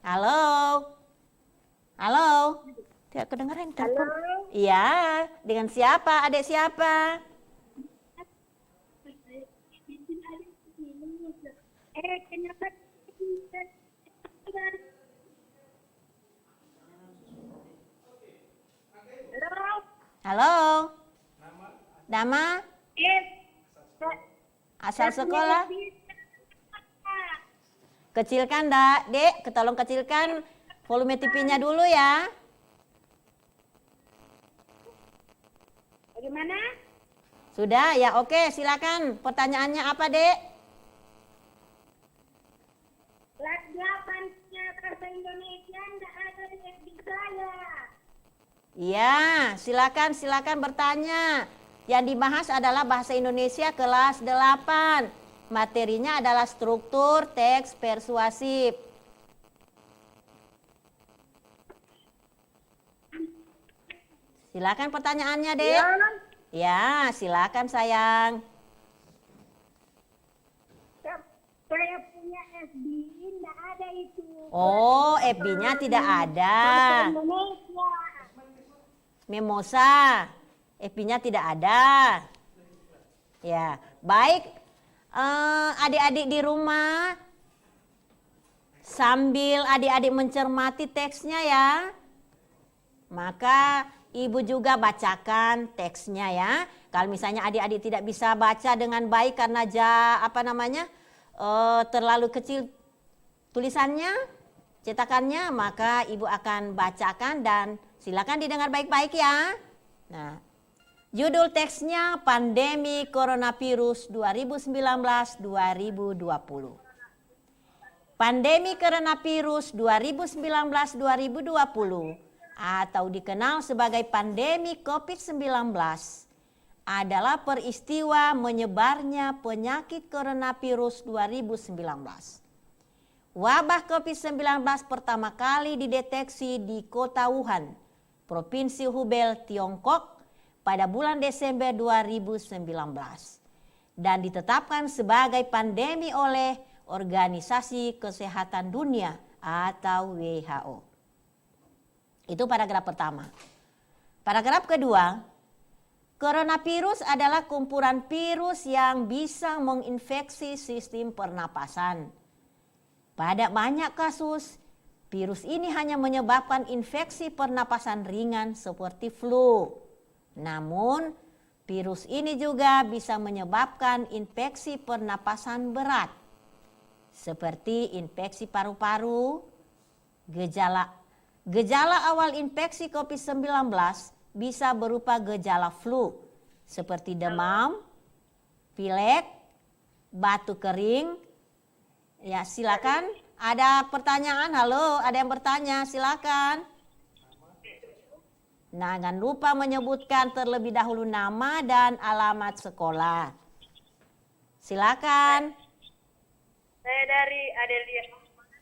Halo, halo. Tidak kedengaran telepon. Iya, dengan siapa? Adik siapa? Kenapa? Halo. Nama? Asal sekolah? Kecilkan, Dek. Tolong kecilkan volume TV-nya dulu ya. Bagaimana? Sudah ya, oke, silakan. Pertanyaannya apa, Dek? Kelas 8-nya bahasa Indonesia enggak ada di FB saya. Iya, silakan bertanya. Yang dibahas adalah bahasa Indonesia kelas 8. Materinya adalah struktur teks persuasif. Silakan pertanyaannya, Dek. Ya, silakan sayang. Saya punya FB, enggak ada itu. Oh, FB-nya tidak ada. Bahasa Indonesia. Memosa, FB-nya tidak ada. Ya, baik. Adik-adik di rumah, sambil adik-adik mencermati teksnya ya, maka Ibu juga bacakan teksnya ya. Kalau misalnya adik-adik tidak bisa baca dengan baik karena terlalu kecil tulisannya, cetakannya, maka Ibu akan bacakan dan silakan didengar baik-baik ya. Nah, judul teksnya Pandemi Coronavirus 2019-2020. Pandemi Coronavirus 2019-2020 atau dikenal sebagai pandemi COVID-19 adalah peristiwa menyebarnya penyakit coronavirus 2019. Wabah COVID-19 pertama kali dideteksi di kota Wuhan, Provinsi Hubei, Tiongkok pada bulan Desember 2019 dan ditetapkan sebagai pandemi oleh Organisasi Kesehatan Dunia atau WHO. Itu paragraf pertama. Paragraf kedua, coronavirus adalah kumpulan virus yang bisa menginfeksi sistem pernapasan. Pada banyak kasus, virus ini hanya menyebabkan infeksi pernapasan ringan seperti flu. Namun, virus ini juga bisa menyebabkan infeksi pernapasan berat, seperti infeksi paru-paru. Gejala awal infeksi COVID-19 bisa berupa gejala flu seperti demam, pilek, batuk kering. Ya, silakan. Ada pertanyaan? Halo, ada yang bertanya? Silakan. Nah, jangan lupa menyebutkan terlebih dahulu nama dan alamat sekolah. Silakan. Saya dari Adelia.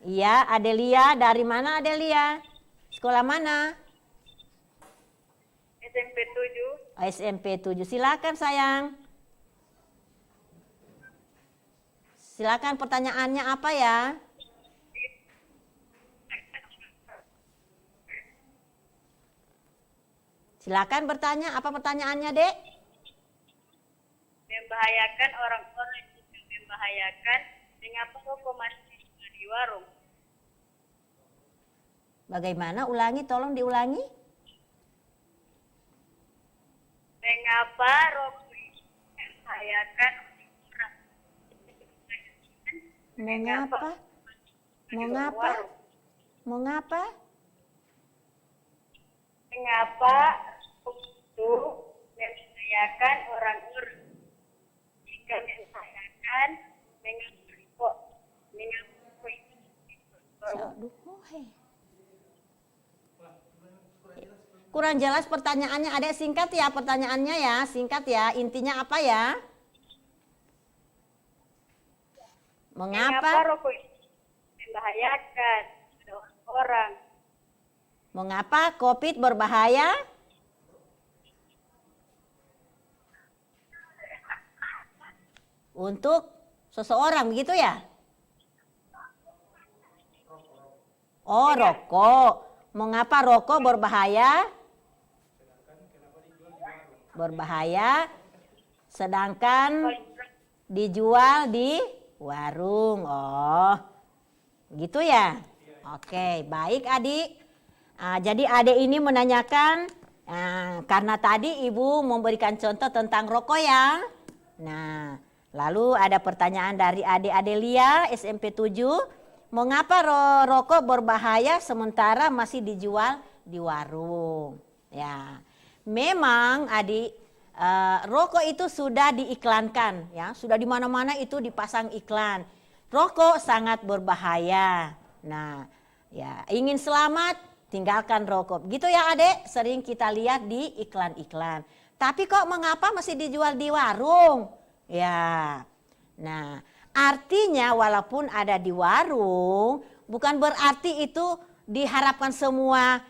Iya, Adelia. Dari mana Adelia? Sekolah mana? SMP 7. SMP 7. Silakan sayang. Silakan pertanyaannya apa ya? Silakan bertanya, apa pertanyaannya, Dek? Membahayakan orang-orang juga membahayakan. Mengapa rokok masih dijual di warung? Bagaimana? Ulangi, tolong diulangi. Mengapa rokok itu membahayakan orang? Mengapa? Mengapa? Mengapa? Mengapa itu membahayakan orang-orang? Jika membahayakan, mengapa rokok? Mengapa rokok itu Aduh, hei. Kurang jelas pertanyaannya. Adek singkat ya pertanyaannya ya, singkat ya. Intinya apa ya? Mengapa rokok itu membahayakan pada orang? Mengapa COVID berbahaya? Untuk seseorang begitu ya? Oh, rokok. Mengapa rokok berbahaya? Berbahaya sedangkan dijual di warung. Oh, gitu ya? Oke, baik adik. Jadi adik ini menanyakan, karena tadi ibu memberikan contoh tentang rokok ya. Nah, lalu ada pertanyaan dari adik Adelia SMP 7. Mengapa rokok berbahaya sementara masih dijual di warung? Ya, memang adik, rokok itu sudah diiklankan ya, sudah di mana-mana itu dipasang iklan. Rokok sangat berbahaya. Nah, ya ingin selamat tinggalkan rokok. Gitu ya adek, sering kita lihat di iklan-iklan. Tapi kok mengapa masih dijual di warung? Ya, nah artinya walaupun ada di warung, bukan berarti itu diharapkan semua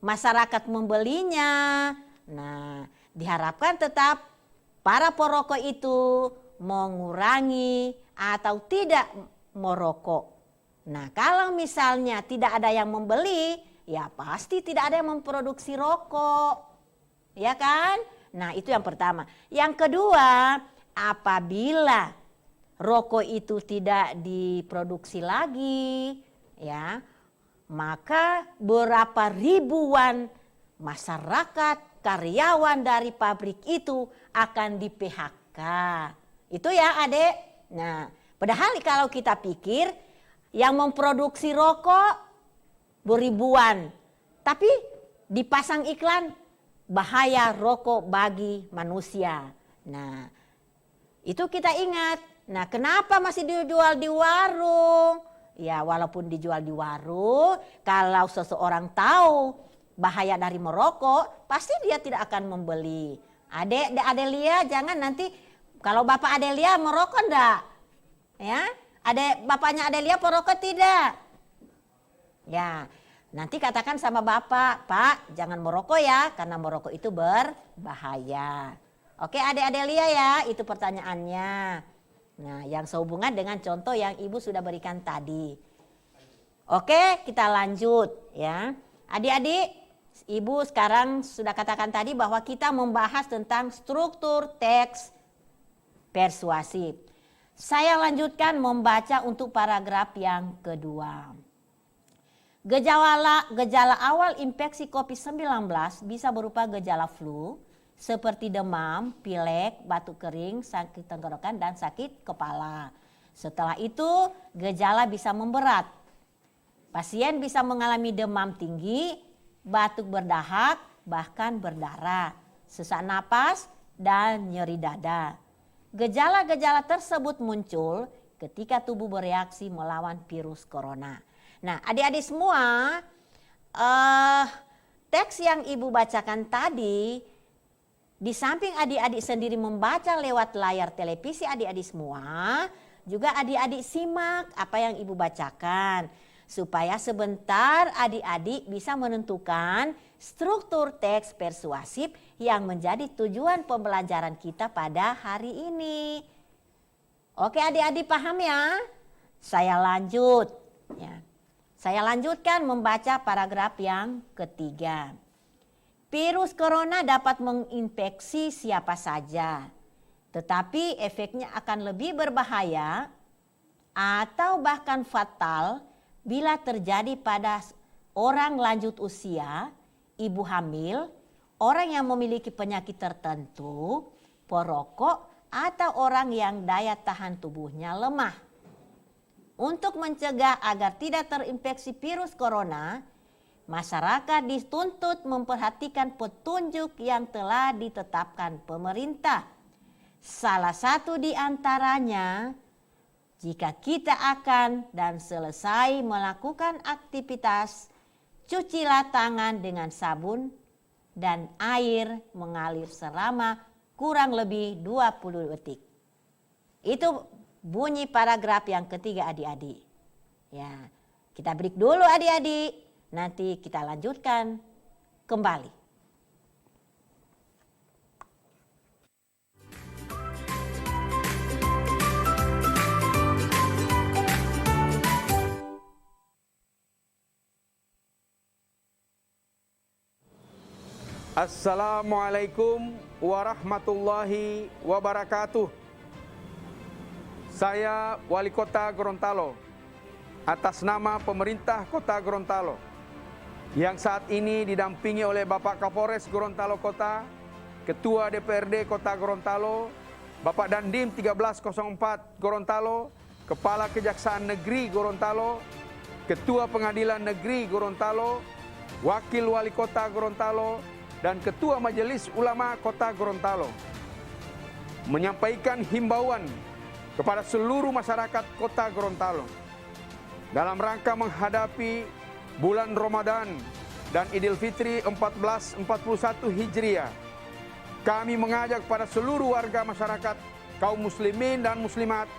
masyarakat membelinya. Nah, diharapkan tetap para perokok itu mengurangi atau tidak merokok. Nah, kalau misalnya tidak ada yang membeli, ya pasti tidak ada yang memproduksi rokok. Ya kan? Nah, itu yang pertama. Yang kedua, apabila rokok itu tidak diproduksi lagi, ya, maka berapa ribuan masyarakat, karyawan dari pabrik itu akan di PHK. Itu ya adek. Nah, padahal kalau kita pikir yang memproduksi rokok beribuan, tapi dipasang iklan bahaya rokok bagi manusia. Nah, itu kita ingat. Nah, kenapa masih dijual di warung? Ya, walaupun dijual di warung, kalau seseorang tahu bahaya dari merokok, pasti dia tidak akan membeli. Adek Adelia, jangan nanti kalau bapak Adelia merokok enggak? Ya, bapaknya Adelia perokok tidak? Ya, nanti katakan sama bapak, Pak, jangan merokok ya, karena merokok itu berbahaya. Oke, adek Adelia ya, itu pertanyaannya. Nah, yang sehubungan dengan contoh yang ibu sudah berikan tadi. Oke, kita lanjut ya. Adik-adik, ibu sekarang sudah katakan tadi bahwa kita membahas tentang struktur teks persuasif. Saya lanjutkan membaca untuk paragraf yang kedua. Gejala awal infeksi COVID-19 bisa berupa gejala flu, seperti demam, pilek, batuk kering, sakit tenggorokan, dan sakit kepala. Setelah itu gejala bisa memberat. Pasien bisa mengalami demam tinggi, batuk berdahak, bahkan berdarah, sesak napas, dan nyeri dada. Gejala-gejala tersebut muncul ketika tubuh bereaksi melawan virus corona. Nah, adik-adik semua, teks yang Ibu bacakan tadi, di samping adik-adik sendiri membaca lewat layar televisi adik-adik semua, juga adik-adik simak apa yang Ibu bacakan. Supaya sebentar adik-adik bisa menentukan struktur teks persuasif yang menjadi tujuan pembelajaran kita pada hari ini. Oke adik-adik paham ya? Saya lanjut. Ya. Saya lanjutkan membaca paragraf yang ketiga. Virus corona dapat menginfeksi siapa saja, tetapi efeknya akan lebih berbahaya atau bahkan fatal bila terjadi pada orang lanjut usia, ibu hamil, orang yang memiliki penyakit tertentu, perokok, atau orang yang daya tahan tubuhnya lemah. Untuk mencegah agar tidak terinfeksi virus corona, masyarakat dituntut memperhatikan petunjuk yang telah ditetapkan pemerintah. Salah satu di antaranya, jika kita akan dan selesai melakukan aktivitas, cucilah tangan dengan sabun dan air mengalir selama kurang lebih 20 detik. Itu bunyi paragraf yang ketiga adik-adik. Ya, kita break dulu adik-adik. Nanti kita lanjutkan kembali. Assalamualaikum warahmatullahi wabarakatuh. Saya Wali Kota Gorontalo atas nama pemerintah Kota Gorontalo yang saat ini didampingi oleh Bapak Kapolres Gorontalo Kota, Ketua DPRD Kota Gorontalo, Bapak Dandim 1304 Gorontalo, Kepala Kejaksaan Negeri Gorontalo, Ketua Pengadilan Negeri Gorontalo, Wakil Wali Kota Gorontalo, dan Ketua Majelis Ulama Kota Gorontalo menyampaikan himbauan kepada seluruh masyarakat Kota Gorontalo dalam rangka menghadapi bulan Ramadan dan Idul Fitri 1441 Hijriah. Kami mengajak pada seluruh warga masyarakat, kaum muslimin dan muslimat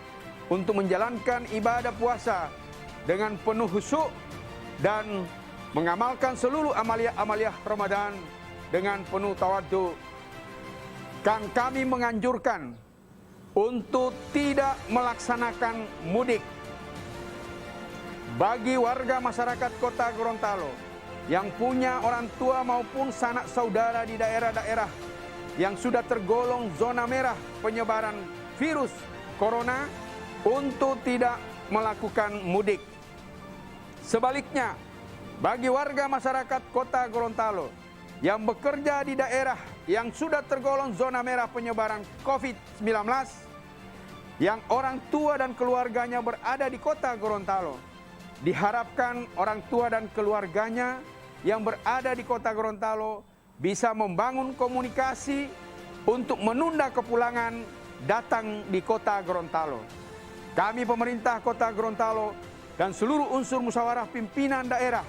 untuk menjalankan ibadah puasa dengan penuh khusyuk dan mengamalkan seluruh amalia-amalia Ramadan dengan penuh tawadhu. Kami menganjurkan untuk tidak melaksanakan mudik. Bagi warga masyarakat Kota Gorontalo yang punya orang tua maupun sanak saudara di daerah-daerah yang sudah tergolong zona merah penyebaran virus corona untuk tidak melakukan mudik. Sebaliknya, bagi warga masyarakat Kota Gorontalo yang bekerja di daerah yang sudah tergolong zona merah penyebaran COVID-19, yang orang tua dan keluarganya berada di Kota Gorontalo, diharapkan orang tua dan keluarganya yang berada di Kota Gorontalo bisa membangun komunikasi untuk menunda kepulangan datang di Kota Gorontalo. Kami pemerintah Kota Gorontalo dan seluruh unsur musyawarah pimpinan daerah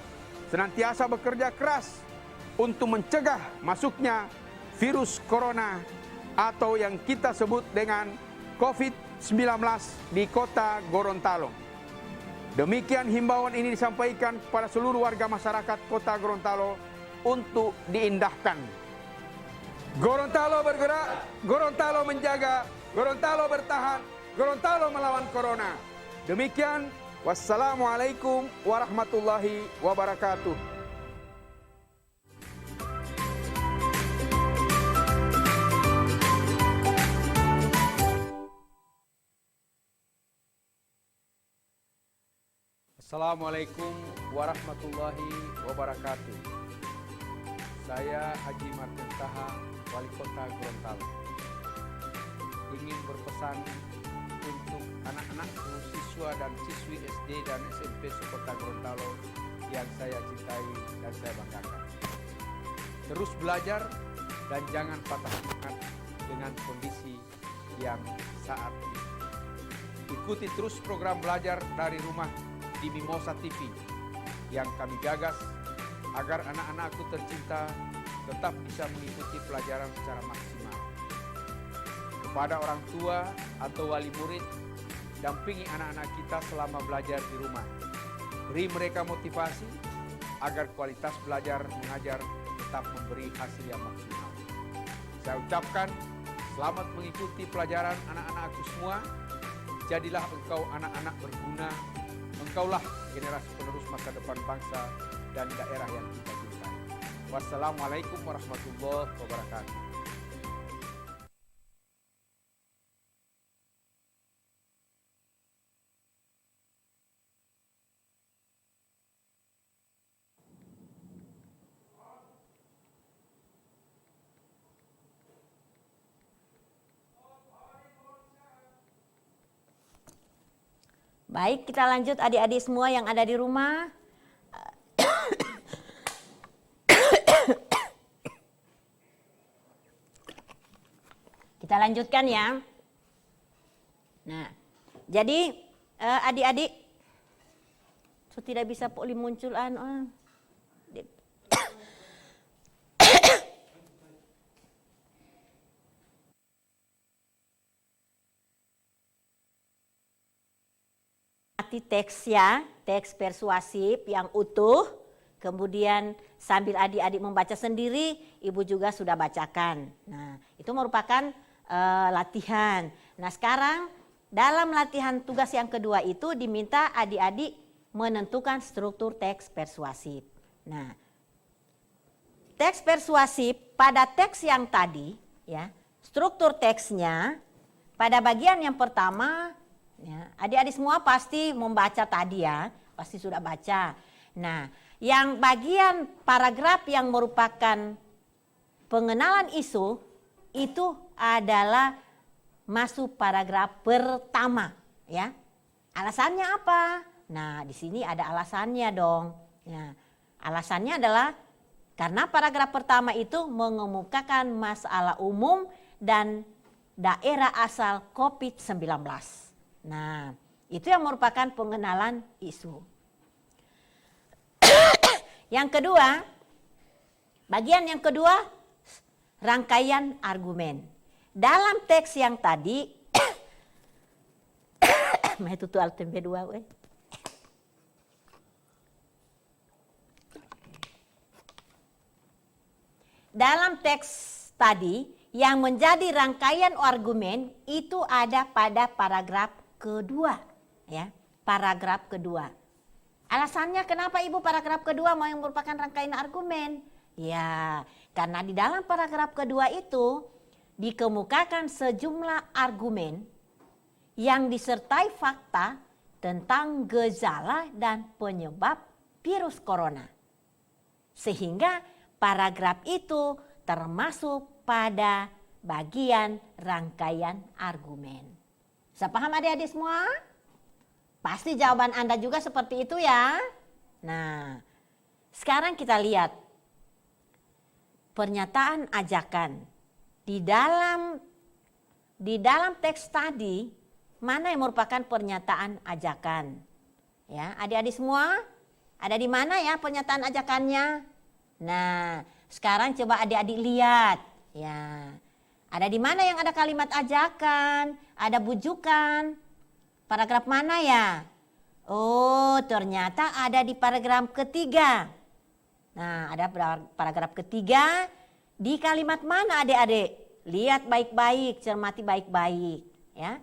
senantiasa bekerja keras untuk mencegah masuknya virus corona atau yang kita sebut dengan COVID-19 di Kota Gorontalo. Demikian himbauan ini disampaikan kepada seluruh warga masyarakat Kota Gorontalo untuk diindahkan. Gorontalo bergerak, Gorontalo menjaga, Gorontalo bertahan, Gorontalo melawan corona. Demikian, wassalamualaikum warahmatullahi wabarakatuh. Assalamualaikum warahmatullahi wabarakatuh. Saya Haji Martin Taha, Wali Kota Gorontalo, ingin berpesan untuk anak-anakku, siswa dan siswi SD dan SMP sekota Gorontalo yang saya cintai dan saya banggakan. terus belajar dan jangan patah semangat dengan kondisi yang saat ini. Ikuti terus program belajar dari rumah di Mimosa TV yang kami gagas agar anak-anakku tercinta tetap bisa mengikuti pelajaran secara maksimal. Kepada orang tua atau wali murid, dampingi anak-anak kita selama belajar di rumah. Beri mereka motivasi agar kualitas belajar mengajar tetap memberi hasil yang maksimal. Saya ucapkan selamat mengikuti pelajaran anak-anakku semua. Jadilah engkau anak-anak berguna. Engkaulah generasi penerus masa depan bangsa dan daerah yang kita cintai. Wassalamualaikum warahmatullahi wabarakatuh. Baik, kita lanjut adik-adik semua yang ada di rumah. Kita lanjutkan ya. Nah, jadi adik-adik so tidak bisa poli muncul teks ya, teks persuasif yang utuh, kemudian sambil adik-adik membaca sendiri, ibu juga sudah bacakan. Nah, itu merupakan latihan. Nah, sekarang dalam latihan tugas yang kedua itu diminta adik-adik menentukan struktur teks persuasif. Nah, teks persuasif pada teks yang tadi, ya, struktur teksnya pada bagian yang pertama. Ya, adik-adik semua pasti membaca tadi ya, pasti sudah baca. Nah, yang bagian paragraf yang merupakan pengenalan isu itu adalah masuk paragraf pertama, ya. Alasannya apa? Nah, di sini ada alasannya dong. Ya, alasannya adalah karena paragraf pertama itu mengemukakan masalah umum dan daerah asal COVID-19. Nah, itu yang merupakan pengenalan isu. Yang kedua, bagian yang kedua, rangkaian argumen. Dalam teks yang tadi, dalam teks tadi, yang menjadi rangkaian argumen itu ada pada paragraf kedua, ya, paragraf kedua. Alasannya kenapa ibu paragraf kedua mau yang merupakan rangkaian argumen? Ya, karena di dalam paragraf kedua itu dikemukakan sejumlah argumen yang disertai fakta tentang gejala dan penyebab virus corona. Sehingga paragraf itu termasuk pada bagian rangkaian argumen. Bisa paham adik-adik semua? Pasti jawaban Anda juga seperti itu ya. Nah, sekarang kita lihat pernyataan ajakan. Di dalam teks tadi, mana yang merupakan pernyataan ajakan? Ya, adik-adik semua, ada di mana ya pernyataan ajakannya? Nah, sekarang coba adik-adik lihat. Ya, ada di mana yang ada kalimat ajakan, ada bujukan, paragraf mana ya? Oh, ternyata ada di paragraf ketiga. Nah, ada paragraf ketiga di kalimat mana adik-adik? Lihat baik-baik, cermati baik-baik, ya.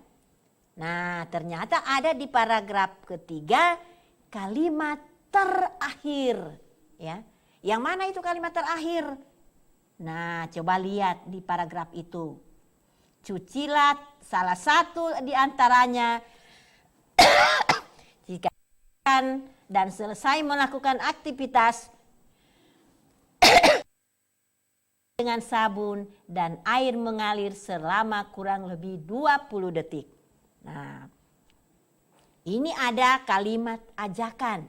Nah, ternyata ada di paragraf ketiga kalimat terakhir, ya. Yang mana itu kalimat terakhir? Nah, coba lihat di paragraf itu. Cucilah salah satu di antaranya jika dan selesai melakukan aktivitas dengan sabun dan air mengalir selama kurang lebih 20 detik. Nah, ini ada kalimat ajakan.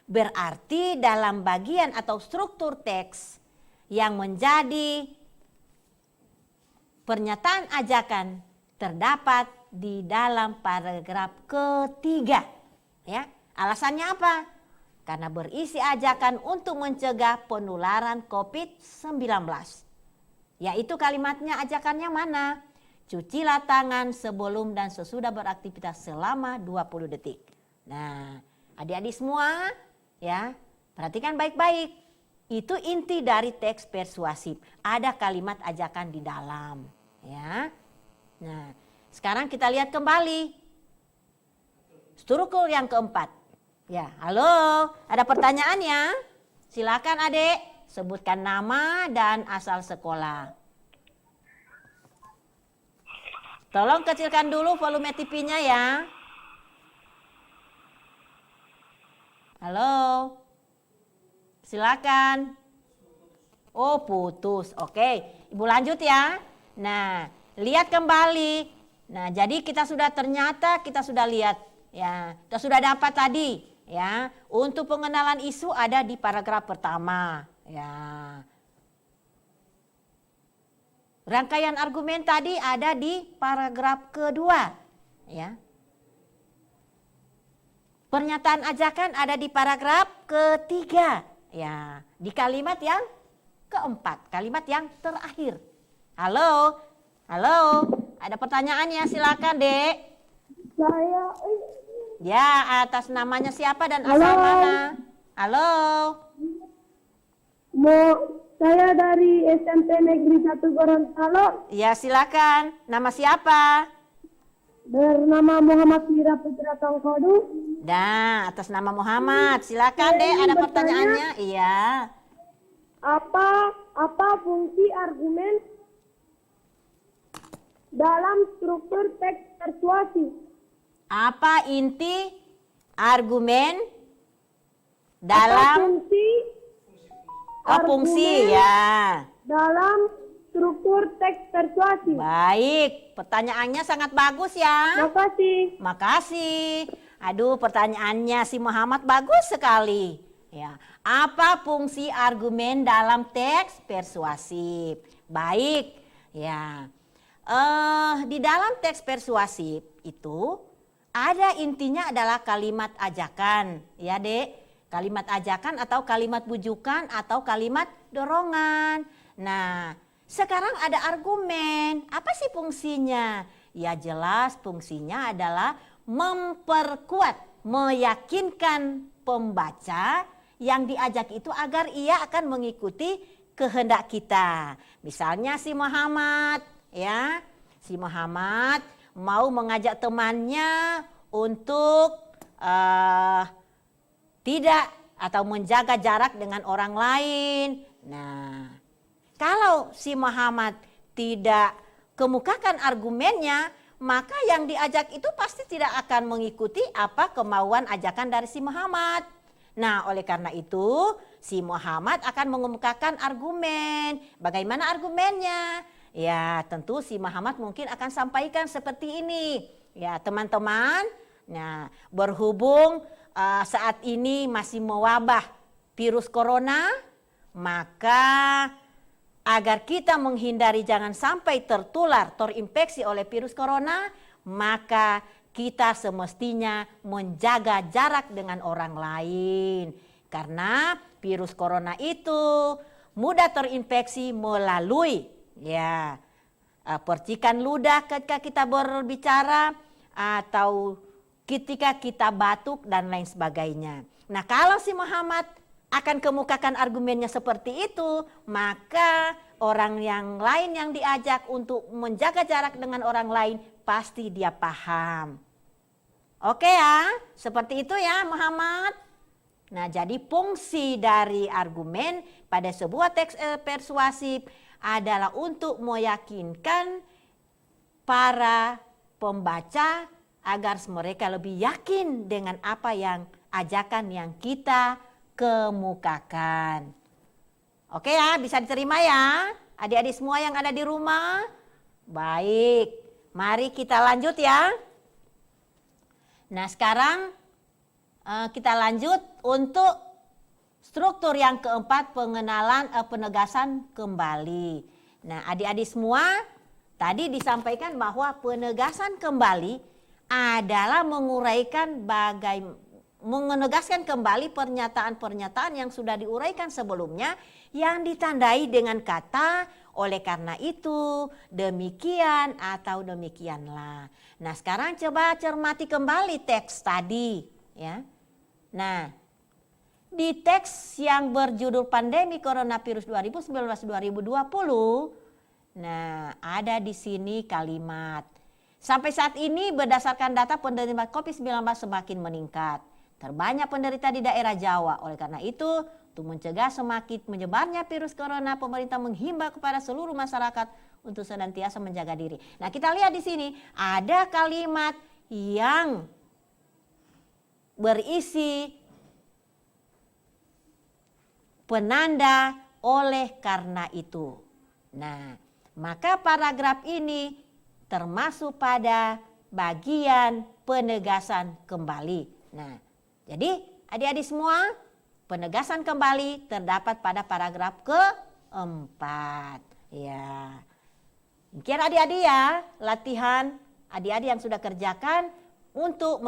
Berarti dalam bagian atau struktur teks yang menjadi pernyataan ajakan terdapat di dalam paragraf ketiga. Ya, alasannya apa? Karena berisi ajakan untuk mencegah penularan COVID-19. Yaitu kalimatnya ajakannya mana? Cucilah tangan sebelum dan sesudah beraktivitas selama 20 detik. Nah, adik-adik semua ya, perhatikan baik-baik. Itu inti dari teks persuasif. Ada kalimat ajakan di dalam, ya. Nah, sekarang kita lihat kembali struktur yang keempat. Ya, halo, ada pertanyaannya? Silakan adik, sebutkan nama dan asal sekolah. Tolong kecilkan dulu volume TV-nya ya. Halo, silakan. Oh, putus. Oke, Ibu lanjut ya. Nah, lihat kembali. Nah, jadi ternyata kita sudah lihat ya, kita sudah dapat tadi ya. Untuk pengenalan isu ada di paragraf pertama ya. Rangkaian argumen tadi ada di paragraf kedua ya. Pernyataan ajakan ada di paragraf ketiga ya. Di kalimat yang keempat, kalimat yang terakhir. Halo, halo, ada pertanyaannya, silakan Dek. Saya Ya, atas namanya siapa dan asal mana? Halo. saya dari SMP Negeri 1 Gorontalo, Ya, silakan. Nama siapa? bernama Muhammad Mira Putra Tongkodu. Nah, atas nama Muhammad. Silakan Dek, ada pertanyaannya? Iya. Apa fungsi argumen dalam struktur teks persuasi? Apa inti argumen Apa dalam fungsi ya? dalam struktur teks persuasi? Baik, pertanyaannya sangat bagus ya. Makasih. Makasih. Aduh, pertanyaannya si Muhammad bagus sekali. Ya, apa fungsi argumen dalam teks persuasif? Baik, ya. Di dalam teks persuasif itu ada intinya adalah kalimat ajakan, ya Dek. Kalimat ajakan atau kalimat bujukan atau kalimat dorongan. Nah, sekarang ada argumen. Apa sih fungsinya? Ya jelas fungsinya adalah memperkuat, meyakinkan pembaca yang diajak itu agar ia akan mengikuti kehendak kita. Misalnya si Muhammad, ya, si Muhammad mau mengajak temannya untuk tidak atau menjaga jarak dengan orang lain. Nah, kalau si Muhammad tidak kemukakan argumennya, maka yang diajak itu pasti tidak akan mengikuti apa kemauan ajakan dari si Muhammad. Nah, oleh karena itu si Muhammad akan mengemukakan argumen. Bagaimana argumennya? Ya, tentu si Muhammad mungkin akan sampaikan seperti ini. Ya, teman-teman, nah, berhubung saat ini masih mewabah virus corona, maka agar kita menghindari jangan sampai terinfeksi oleh virus corona, maka kita semestinya menjaga jarak dengan orang lain. Karena virus corona itu mudah terinfeksi melalui ya percikan ludah ketika kita berbicara atau ketika kita batuk dan lain sebagainya. Nah, kalau si Muhammad akan kemukakan argumennya seperti itu, maka orang yang lain yang diajak untuk menjaga jarak dengan orang lain pasti dia paham. Oke ya, seperti itu ya Muhammad. Nah, jadi fungsi dari argumen pada sebuah teks persuasif adalah untuk meyakinkan para pembaca agar mereka lebih yakin dengan apa yang ajakan yang kita kemukakan. Oke ya, bisa diterima ya adik-adik semua yang ada di rumah. Baik, mari kita lanjut ya. Nah, sekarang kita lanjut untuk Struktur yang keempat, penegasan kembali. Nah, adik-adik semua, tadi disampaikan bahwa penegasan kembali adalah menegaskan kembali pernyataan-pernyataan yang sudah diuraikan sebelumnya yang ditandai dengan kata oleh karena itu, demikian atau demikianlah. Nah, sekarang coba cermati kembali teks tadi, ya. Nah, di teks yang berjudul Pandemi Coronavirus 2019-2020, nah ada di sini kalimat, sampai saat ini berdasarkan data penderita COVID-19 semakin meningkat. Terbanyak penderita di daerah Jawa. Oleh karena itu, untuk mencegah semakin menyebarnya virus corona, pemerintah menghimbau kepada seluruh masyarakat untuk senantiasa menjaga diri. Nah, kita lihat di sini ada kalimat yang berisi penanda oleh karena itu. Nah, maka paragraf ini termasuk pada bagian penegasan kembali. Nah, jadi adik-adik semua, penegasan kembali terdapat pada paragraf keempat. Ya, mungkin adik-adik ya, latihan adik-adik yang sudah kerjakan untuk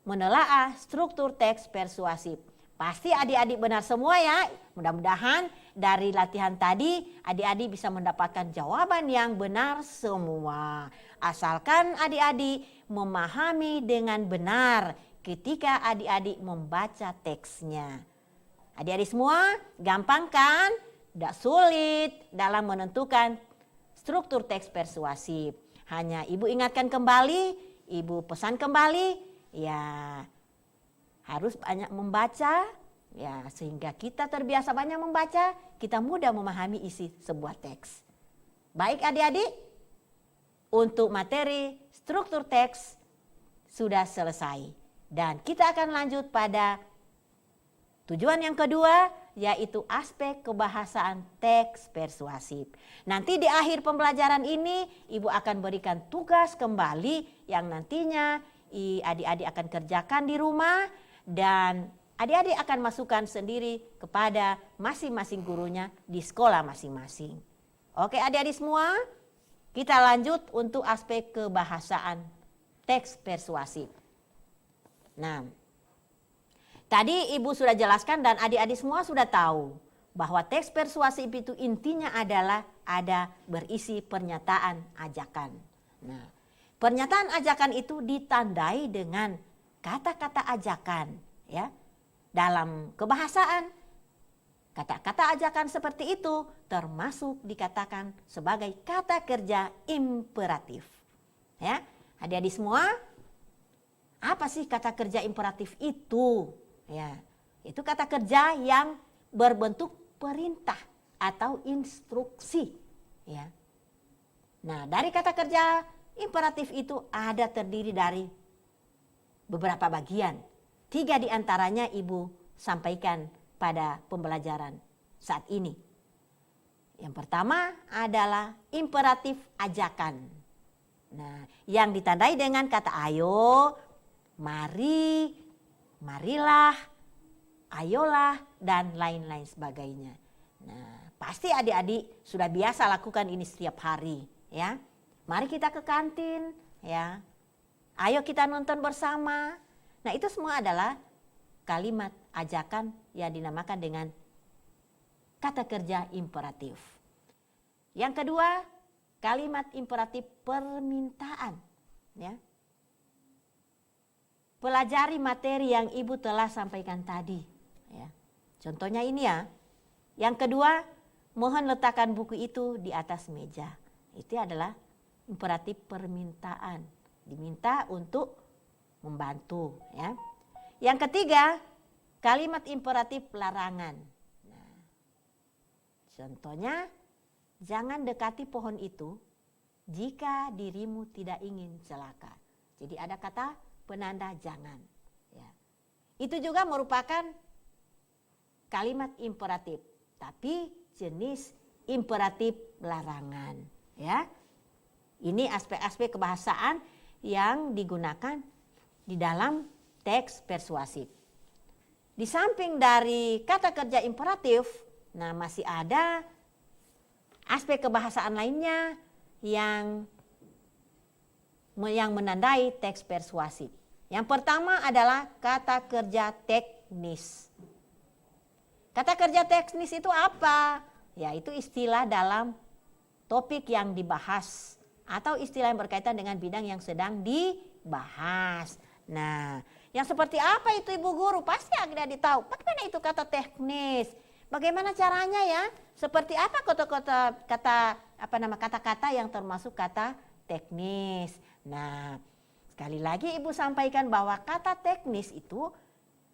menelaah struktur teks persuasif. Pasti adik-adik benar semua ya. Mudah-mudahan dari latihan tadi adik-adik bisa mendapatkan jawaban yang benar semua. Asalkan adik-adik memahami dengan benar ketika adik-adik membaca teksnya. Adik-adik semua gampang kan? Tidak sulit dalam menentukan struktur teks persuasif. Hanya ibu ingatkan kembali, ibu pesan kembali, ya harus banyak membaca, ya sehingga kita terbiasa banyak membaca, kita mudah memahami isi sebuah teks. Baik adik-adik, untuk materi struktur teks sudah selesai. Dan kita akan lanjut pada tujuan yang kedua, yaitu aspek kebahasaan teks persuasif. Nanti di akhir pembelajaran ini, ibu akan berikan tugas kembali yang nantinya adik-adik akan kerjakan di rumah. Dan adik-adik akan masukkan sendiri kepada masing-masing gurunya di sekolah masing-masing. Oke adik-adik semua, kita lanjut untuk aspek kebahasaan teks persuasif. Nah, tadi ibu sudah jelaskan dan adik-adik semua sudah tahu bahwa teks persuasif itu intinya adalah ada berisi pernyataan ajakan. Nah, pernyataan ajakan itu ditandai dengan kata-kata ajakan, ya. Dalam kebahasaan, kata-kata ajakan seperti itu termasuk dikatakan sebagai kata kerja imperatif. Ya, adik-adik semua, apa sih kata kerja imperatif itu? Ya, itu kata kerja yang berbentuk perintah atau instruksi, ya. Nah, dari kata kerja imperatif itu ada terdiri dari beberapa bagian. 3 diantaranya ibu sampaikan pada pembelajaran saat ini. Yang pertama adalah imperatif ajakan. Nah, yang ditandai dengan kata ayo, mari, marilah, ayolah, dan lain-lain sebagainya. Nah, pasti adik-adik sudah biasa lakukan ini setiap hari, ya. Mari kita ke kantin, ya. Ayo kita nonton bersama. Nah, itu semua adalah kalimat ajakan yang dinamakan dengan kata kerja imperatif. Yang kedua, kalimat imperatif permintaan, ya. Pelajari materi yang ibu telah sampaikan tadi, ya. Contohnya ini ya. Yang kedua, mohon letakkan buku itu di atas meja. Itu adalah imperatif permintaan. Diminta untuk membantu, ya. Yang ketiga, kalimat imperatif larangan. Nah, contohnya, jangan dekati pohon itu jika dirimu tidak ingin celaka. Jadi ada kata penanda jangan. Ya. Itu juga merupakan kalimat imperatif, tapi jenis imperatif larangan. Ya. Ini aspek-aspek kebahasaan yang digunakan di dalam teks persuasif. di samping dari kata kerja imperatif, nah masih ada aspek kebahasaan lainnya yang menandai teks persuasif. Yang pertama adalah kata kerja teknis. Kata kerja teknis itu apa? Yaitu istilah dalam topik yang dibahas atau istilah yang berkaitan dengan bidang yang sedang dibahas. Nah, yang seperti apa itu Ibu Guru? Pasti adik-adik tahu. Bagaimana itu kata teknis? Bagaimana caranya ya? Seperti apa kata-kata yang termasuk kata teknis? Nah, sekali lagi Ibu sampaikan bahwa kata teknis itu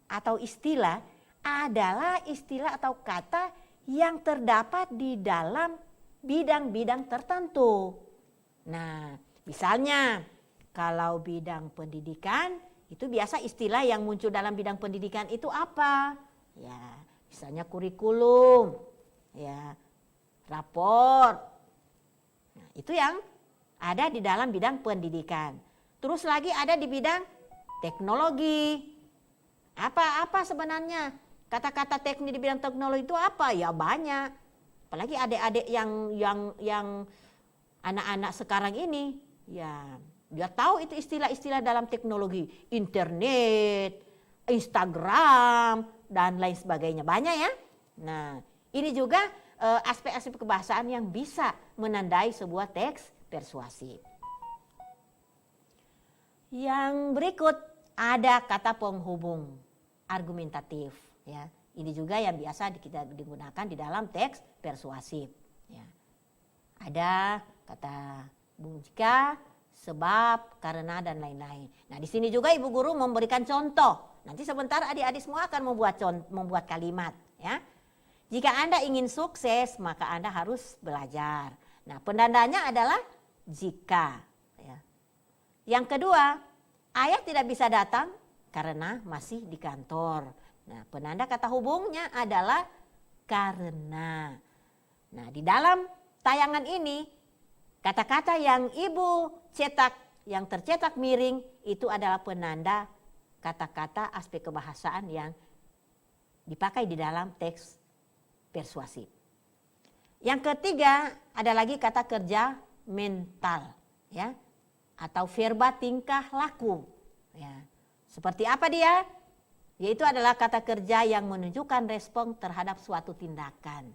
atau istilah adalah istilah atau kata yang terdapat di dalam bidang-bidang tertentu. Nah, misalnya kalau bidang pendidikan itu biasa istilah yang muncul dalam bidang pendidikan itu apa? Ya, misalnya kurikulum, ya, rapor. Nah, itu yang ada di dalam bidang pendidikan. Terus lagi ada di bidang teknologi. Apa sebenarnya kata-kata teknis di bidang teknologi itu apa? Ya banyak. Apalagi adik-adik yang anak-anak sekarang ini, ya dia tahu itu istilah-istilah dalam teknologi, internet, Instagram dan lain sebagainya. Banyak ya. Nah, ini juga aspek-aspek kebahasaan yang bisa menandai sebuah teks persuasif. Yang berikut ada kata penghubung argumentatif, ya. Ini juga yang biasa kita digunakan di dalam teks persuasif, ya. Ada kata jika, sebab, karena dan lain-lain. Nah, di sini juga Ibu Guru memberikan contoh. Nanti sebentar adik-adik semua akan membuat kalimat, ya. Jika Anda ingin sukses, maka Anda harus belajar. Nah, penandanya adalah jika, ya. Yang kedua, ayah tidak bisa datang karena masih di kantor. Nah, penanda kata hubungnya adalah karena. Nah, di dalam tayangan ini, kata-kata yang Ibu cetak, yang tercetak miring, itu adalah penanda kata-kata aspek kebahasaan yang dipakai di dalam teks persuasif. Yang ketiga, ada lagi kata kerja mental, ya, atau verba tingkah laku, ya. Seperti apa dia? Yaitu adalah kata kerja yang menunjukkan respon terhadap suatu tindakan.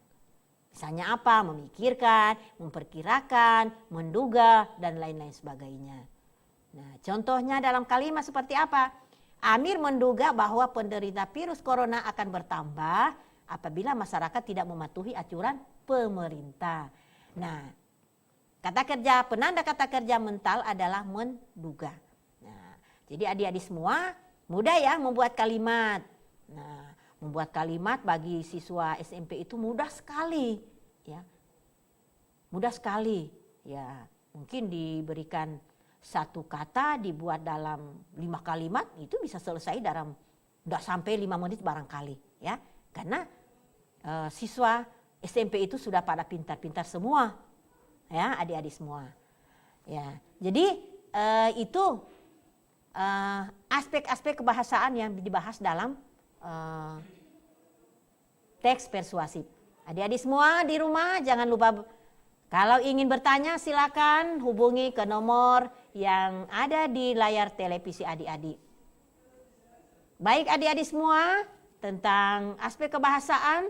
Misalnya apa? Memikirkan, memperkirakan, menduga, dan lain-lain sebagainya. Nah, contohnya dalam kalimat seperti apa? Amir menduga bahwa penderita virus corona akan bertambah apabila masyarakat tidak mematuhi aturan pemerintah. Nah, penanda kata kerja mental adalah menduga. Nah, jadi adik-adik semua mudah ya membuat kalimat. Nah, membuat kalimat bagi siswa SMP itu mudah sekali, ya. Mudah sekali, ya. Mungkin diberikan satu kata dibuat dalam 5 kalimat itu bisa selesai dalam udah sampai 5 menit barangkali, ya. Karena siswa SMP itu sudah pada pintar-pintar semua, ya, adik-adik semua, ya. Jadi itu aspek-aspek kebahasaan yang dibahas dalam teks persuasif. Adik-adik semua di rumah jangan lupa, kalau ingin bertanya silakan hubungi ke nomor yang ada di layar televisi adik-adik. Baik adik-adik semua, tentang aspek kebahasaan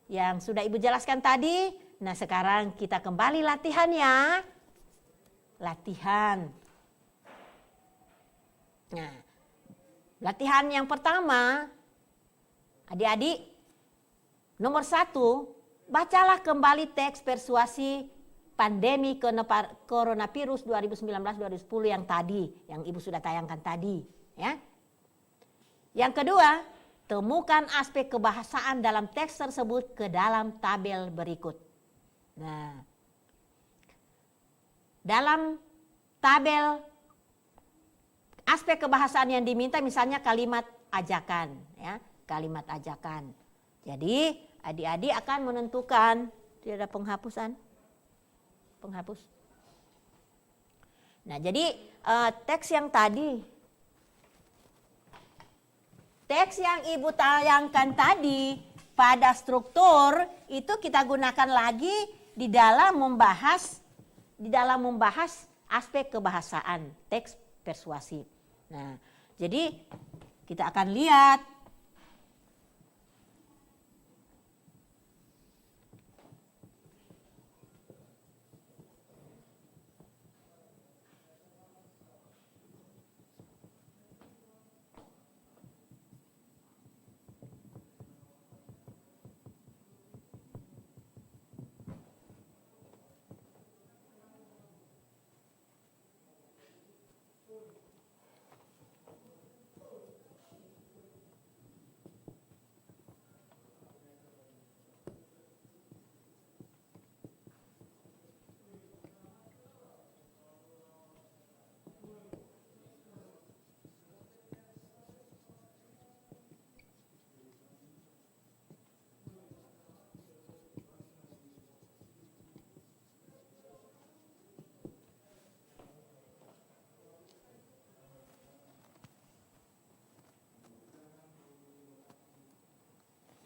yang sudah Ibu jelaskan tadi. Nah, sekarang kita kembali latihan ya. Latihan. Nah, latihan yang pertama, adik-adik, nomor 1, bacalah kembali teks persuasi pandemi coronavirus 2019-2010 yang tadi, yang Ibu sudah tayangkan tadi, ya. Yang kedua, temukan aspek kebahasaan dalam teks tersebut ke dalam tabel berikut. Nah, dalam tabel aspek kebahasaan yang diminta misalnya kalimat ajakan, ya, kalimat ajakan. Jadi adik-adik akan menentukan, tidak ada penghapusan, penghapus. Nah, jadi teks yang tadi, teks yang Ibu tayangkan tadi pada struktur itu kita gunakan lagi di dalam membahas aspek kebahasaan, teks persuasif. Nah, jadi kita akan lihat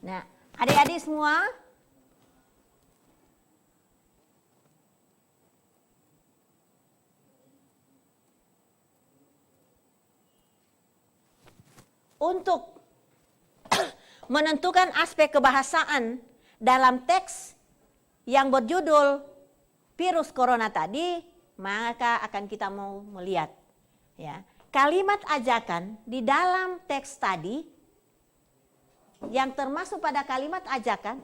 Nah, adik-adik semua, untuk menentukan aspek kebahasaan dalam teks yang berjudul virus corona tadi, maka akan kita mau melihat ya, kalimat ajakan di dalam teks tadi yang termasuk pada kalimat ajakan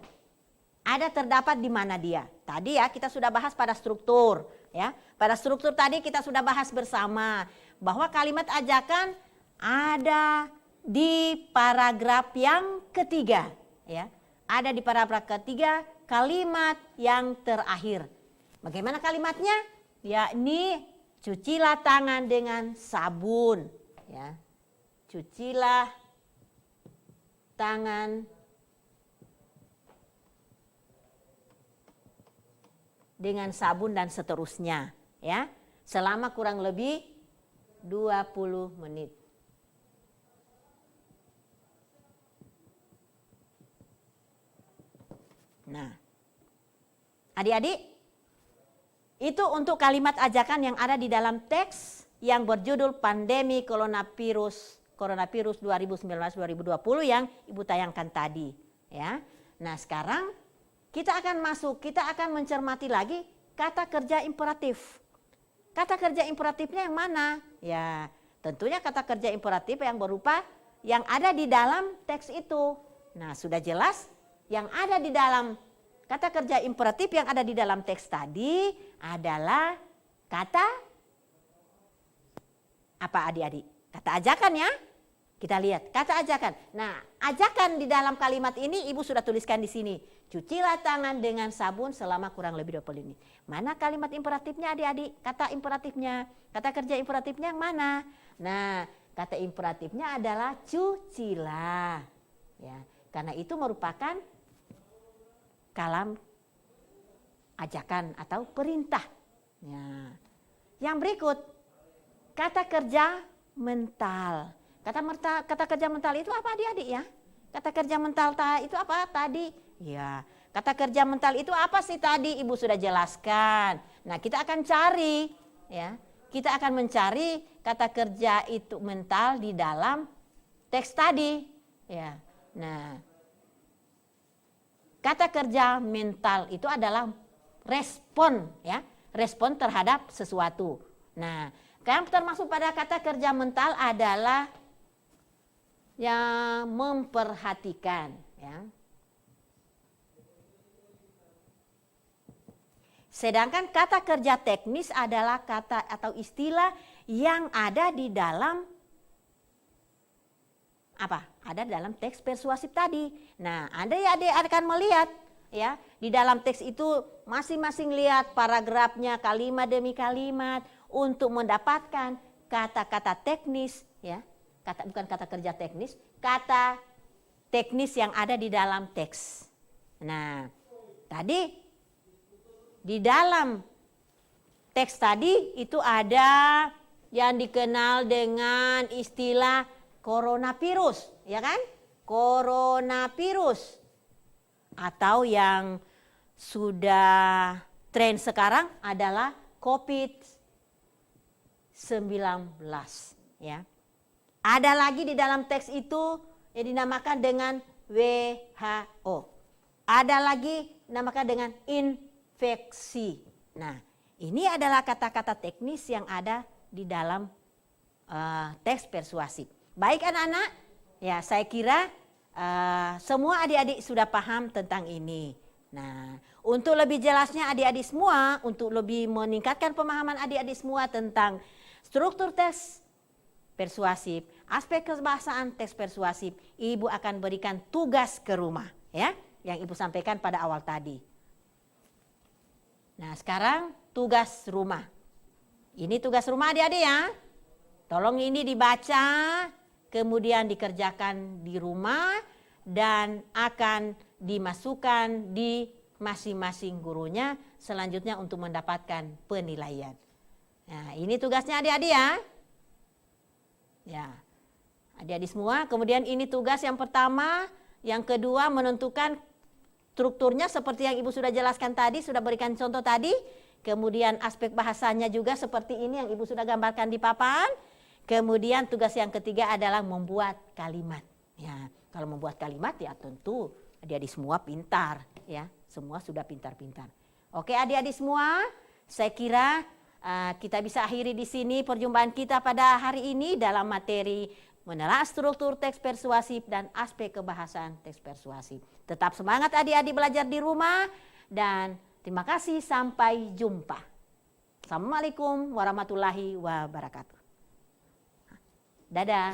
ada terdapat di mana dia. Tadi ya kita sudah bahas pada struktur ya. Pada struktur tadi kita sudah bahas bersama bahwa kalimat ajakan ada di paragraf yang ketiga ya. Ada di paragraf ketiga kalimat yang terakhir. Bagaimana kalimatnya? Yakni cucilah tangan dengan sabun ya. Cucilah tangan dengan sabun dan seterusnya ya, selama kurang lebih 20 menit. Nah, adik-adik, itu untuk kalimat ajakan yang ada di dalam teks yang berjudul pandemi coronavirus 2019-2020 yang Ibu tayangkan tadi ya. Nah, sekarang kita akan mencermati lagi kata kerja imperatif. Kata kerja imperatifnya yang mana? Ya, tentunya kata kerja imperatif yang berupa yang ada di dalam teks itu. Nah, sudah jelas yang ada di dalam kata kerja imperatif yang ada di dalam teks tadi adalah kata apa adik-adik? Kata ajakan ya. Kita lihat kata ajakan. Nah, ajakan di dalam kalimat ini Ibu sudah tuliskan di sini. Cucilah tangan dengan sabun selama kurang lebih 20 menit. Mana kalimat imperatifnya adik-adik? Kata imperatifnya, kata kerja imperatifnya yang mana? Nah, kata imperatifnya adalah cucilah. Ya, karena itu merupakan kalam ajakan atau perintah. Ya. Yang berikut, kata kerja mental. Kata kerja mental itu apa adik-adik ya? Kata kerja mental itu apa tadi? Ya, kata kerja mental itu apa sih tadi? Ibu sudah jelaskan. Nah, kita akan cari ya. Kita akan mencari kata kerja itu mental di dalam teks tadi ya. Nah, kata kerja mental itu adalah respon ya, respon terhadap sesuatu. Nah, yang termasuk pada kata kerja mental adalah yang memperhatikan ya. Sedangkan kata kerja teknis adalah kata atau istilah yang ada di dalam apa? Ada dalam teks persuasif tadi. Nah, adik-adik akan melihat ya, di dalam teks itu masing-masing lihat paragrafnya kalimat demi kalimat untuk mendapatkan kata-kata teknis ya. Bukan kata kerja teknis, kata teknis yang ada di dalam teks. Nah, tadi di dalam teks tadi itu ada yang dikenal dengan istilah coronavirus ya kan? Coronavirus. Atau yang sudah tren sekarang adalah COVID-19, ya. Ada lagi di dalam teks itu yang dinamakan dengan WHO. Ada lagi dinamakan dengan infeksi. Nah, ini adalah kata-kata teknis yang ada di dalam teks persuasif. Baik anak-anak, ya saya kira semua adik-adik sudah paham tentang ini. Nah, untuk lebih jelasnya adik-adik semua, untuk lebih meningkatkan pemahaman adik-adik semua tentang struktur teks persuasif, aspek kebahasaan teks persuasif, Ibu akan berikan tugas ke rumah, ya, yang Ibu sampaikan pada awal tadi. Nah, sekarang tugas rumah. Ini tugas rumah adik-adik ya. Tolong ini dibaca, kemudian dikerjakan di rumah dan akan dimasukkan di masing-masing gurunya selanjutnya untuk mendapatkan penilaian. Nah, ini tugasnya adik-adik ya. Ya, adik-adik semua. Kemudian ini tugas yang pertama, yang kedua menentukan strukturnya seperti yang Ibu sudah jelaskan tadi, sudah berikan contoh tadi. Kemudian aspek bahasanya juga seperti ini yang Ibu sudah gambarkan di papan. Kemudian tugas yang ketiga adalah membuat kalimat. Ya, kalau membuat kalimat ya tentu adik-adik semua pintar, ya. Semua sudah pintar-pintar. Oke, adik-adik semua, saya kira kita bisa akhiri di sini perjumpaan kita pada hari ini dalam materi menelaah struktur teks persuasif dan aspek kebahasaan teks persuasif. Tetap semangat adik-adik belajar di rumah dan terima kasih, sampai jumpa. Assalamualaikum warahmatullahi wabarakatuh. Dadah.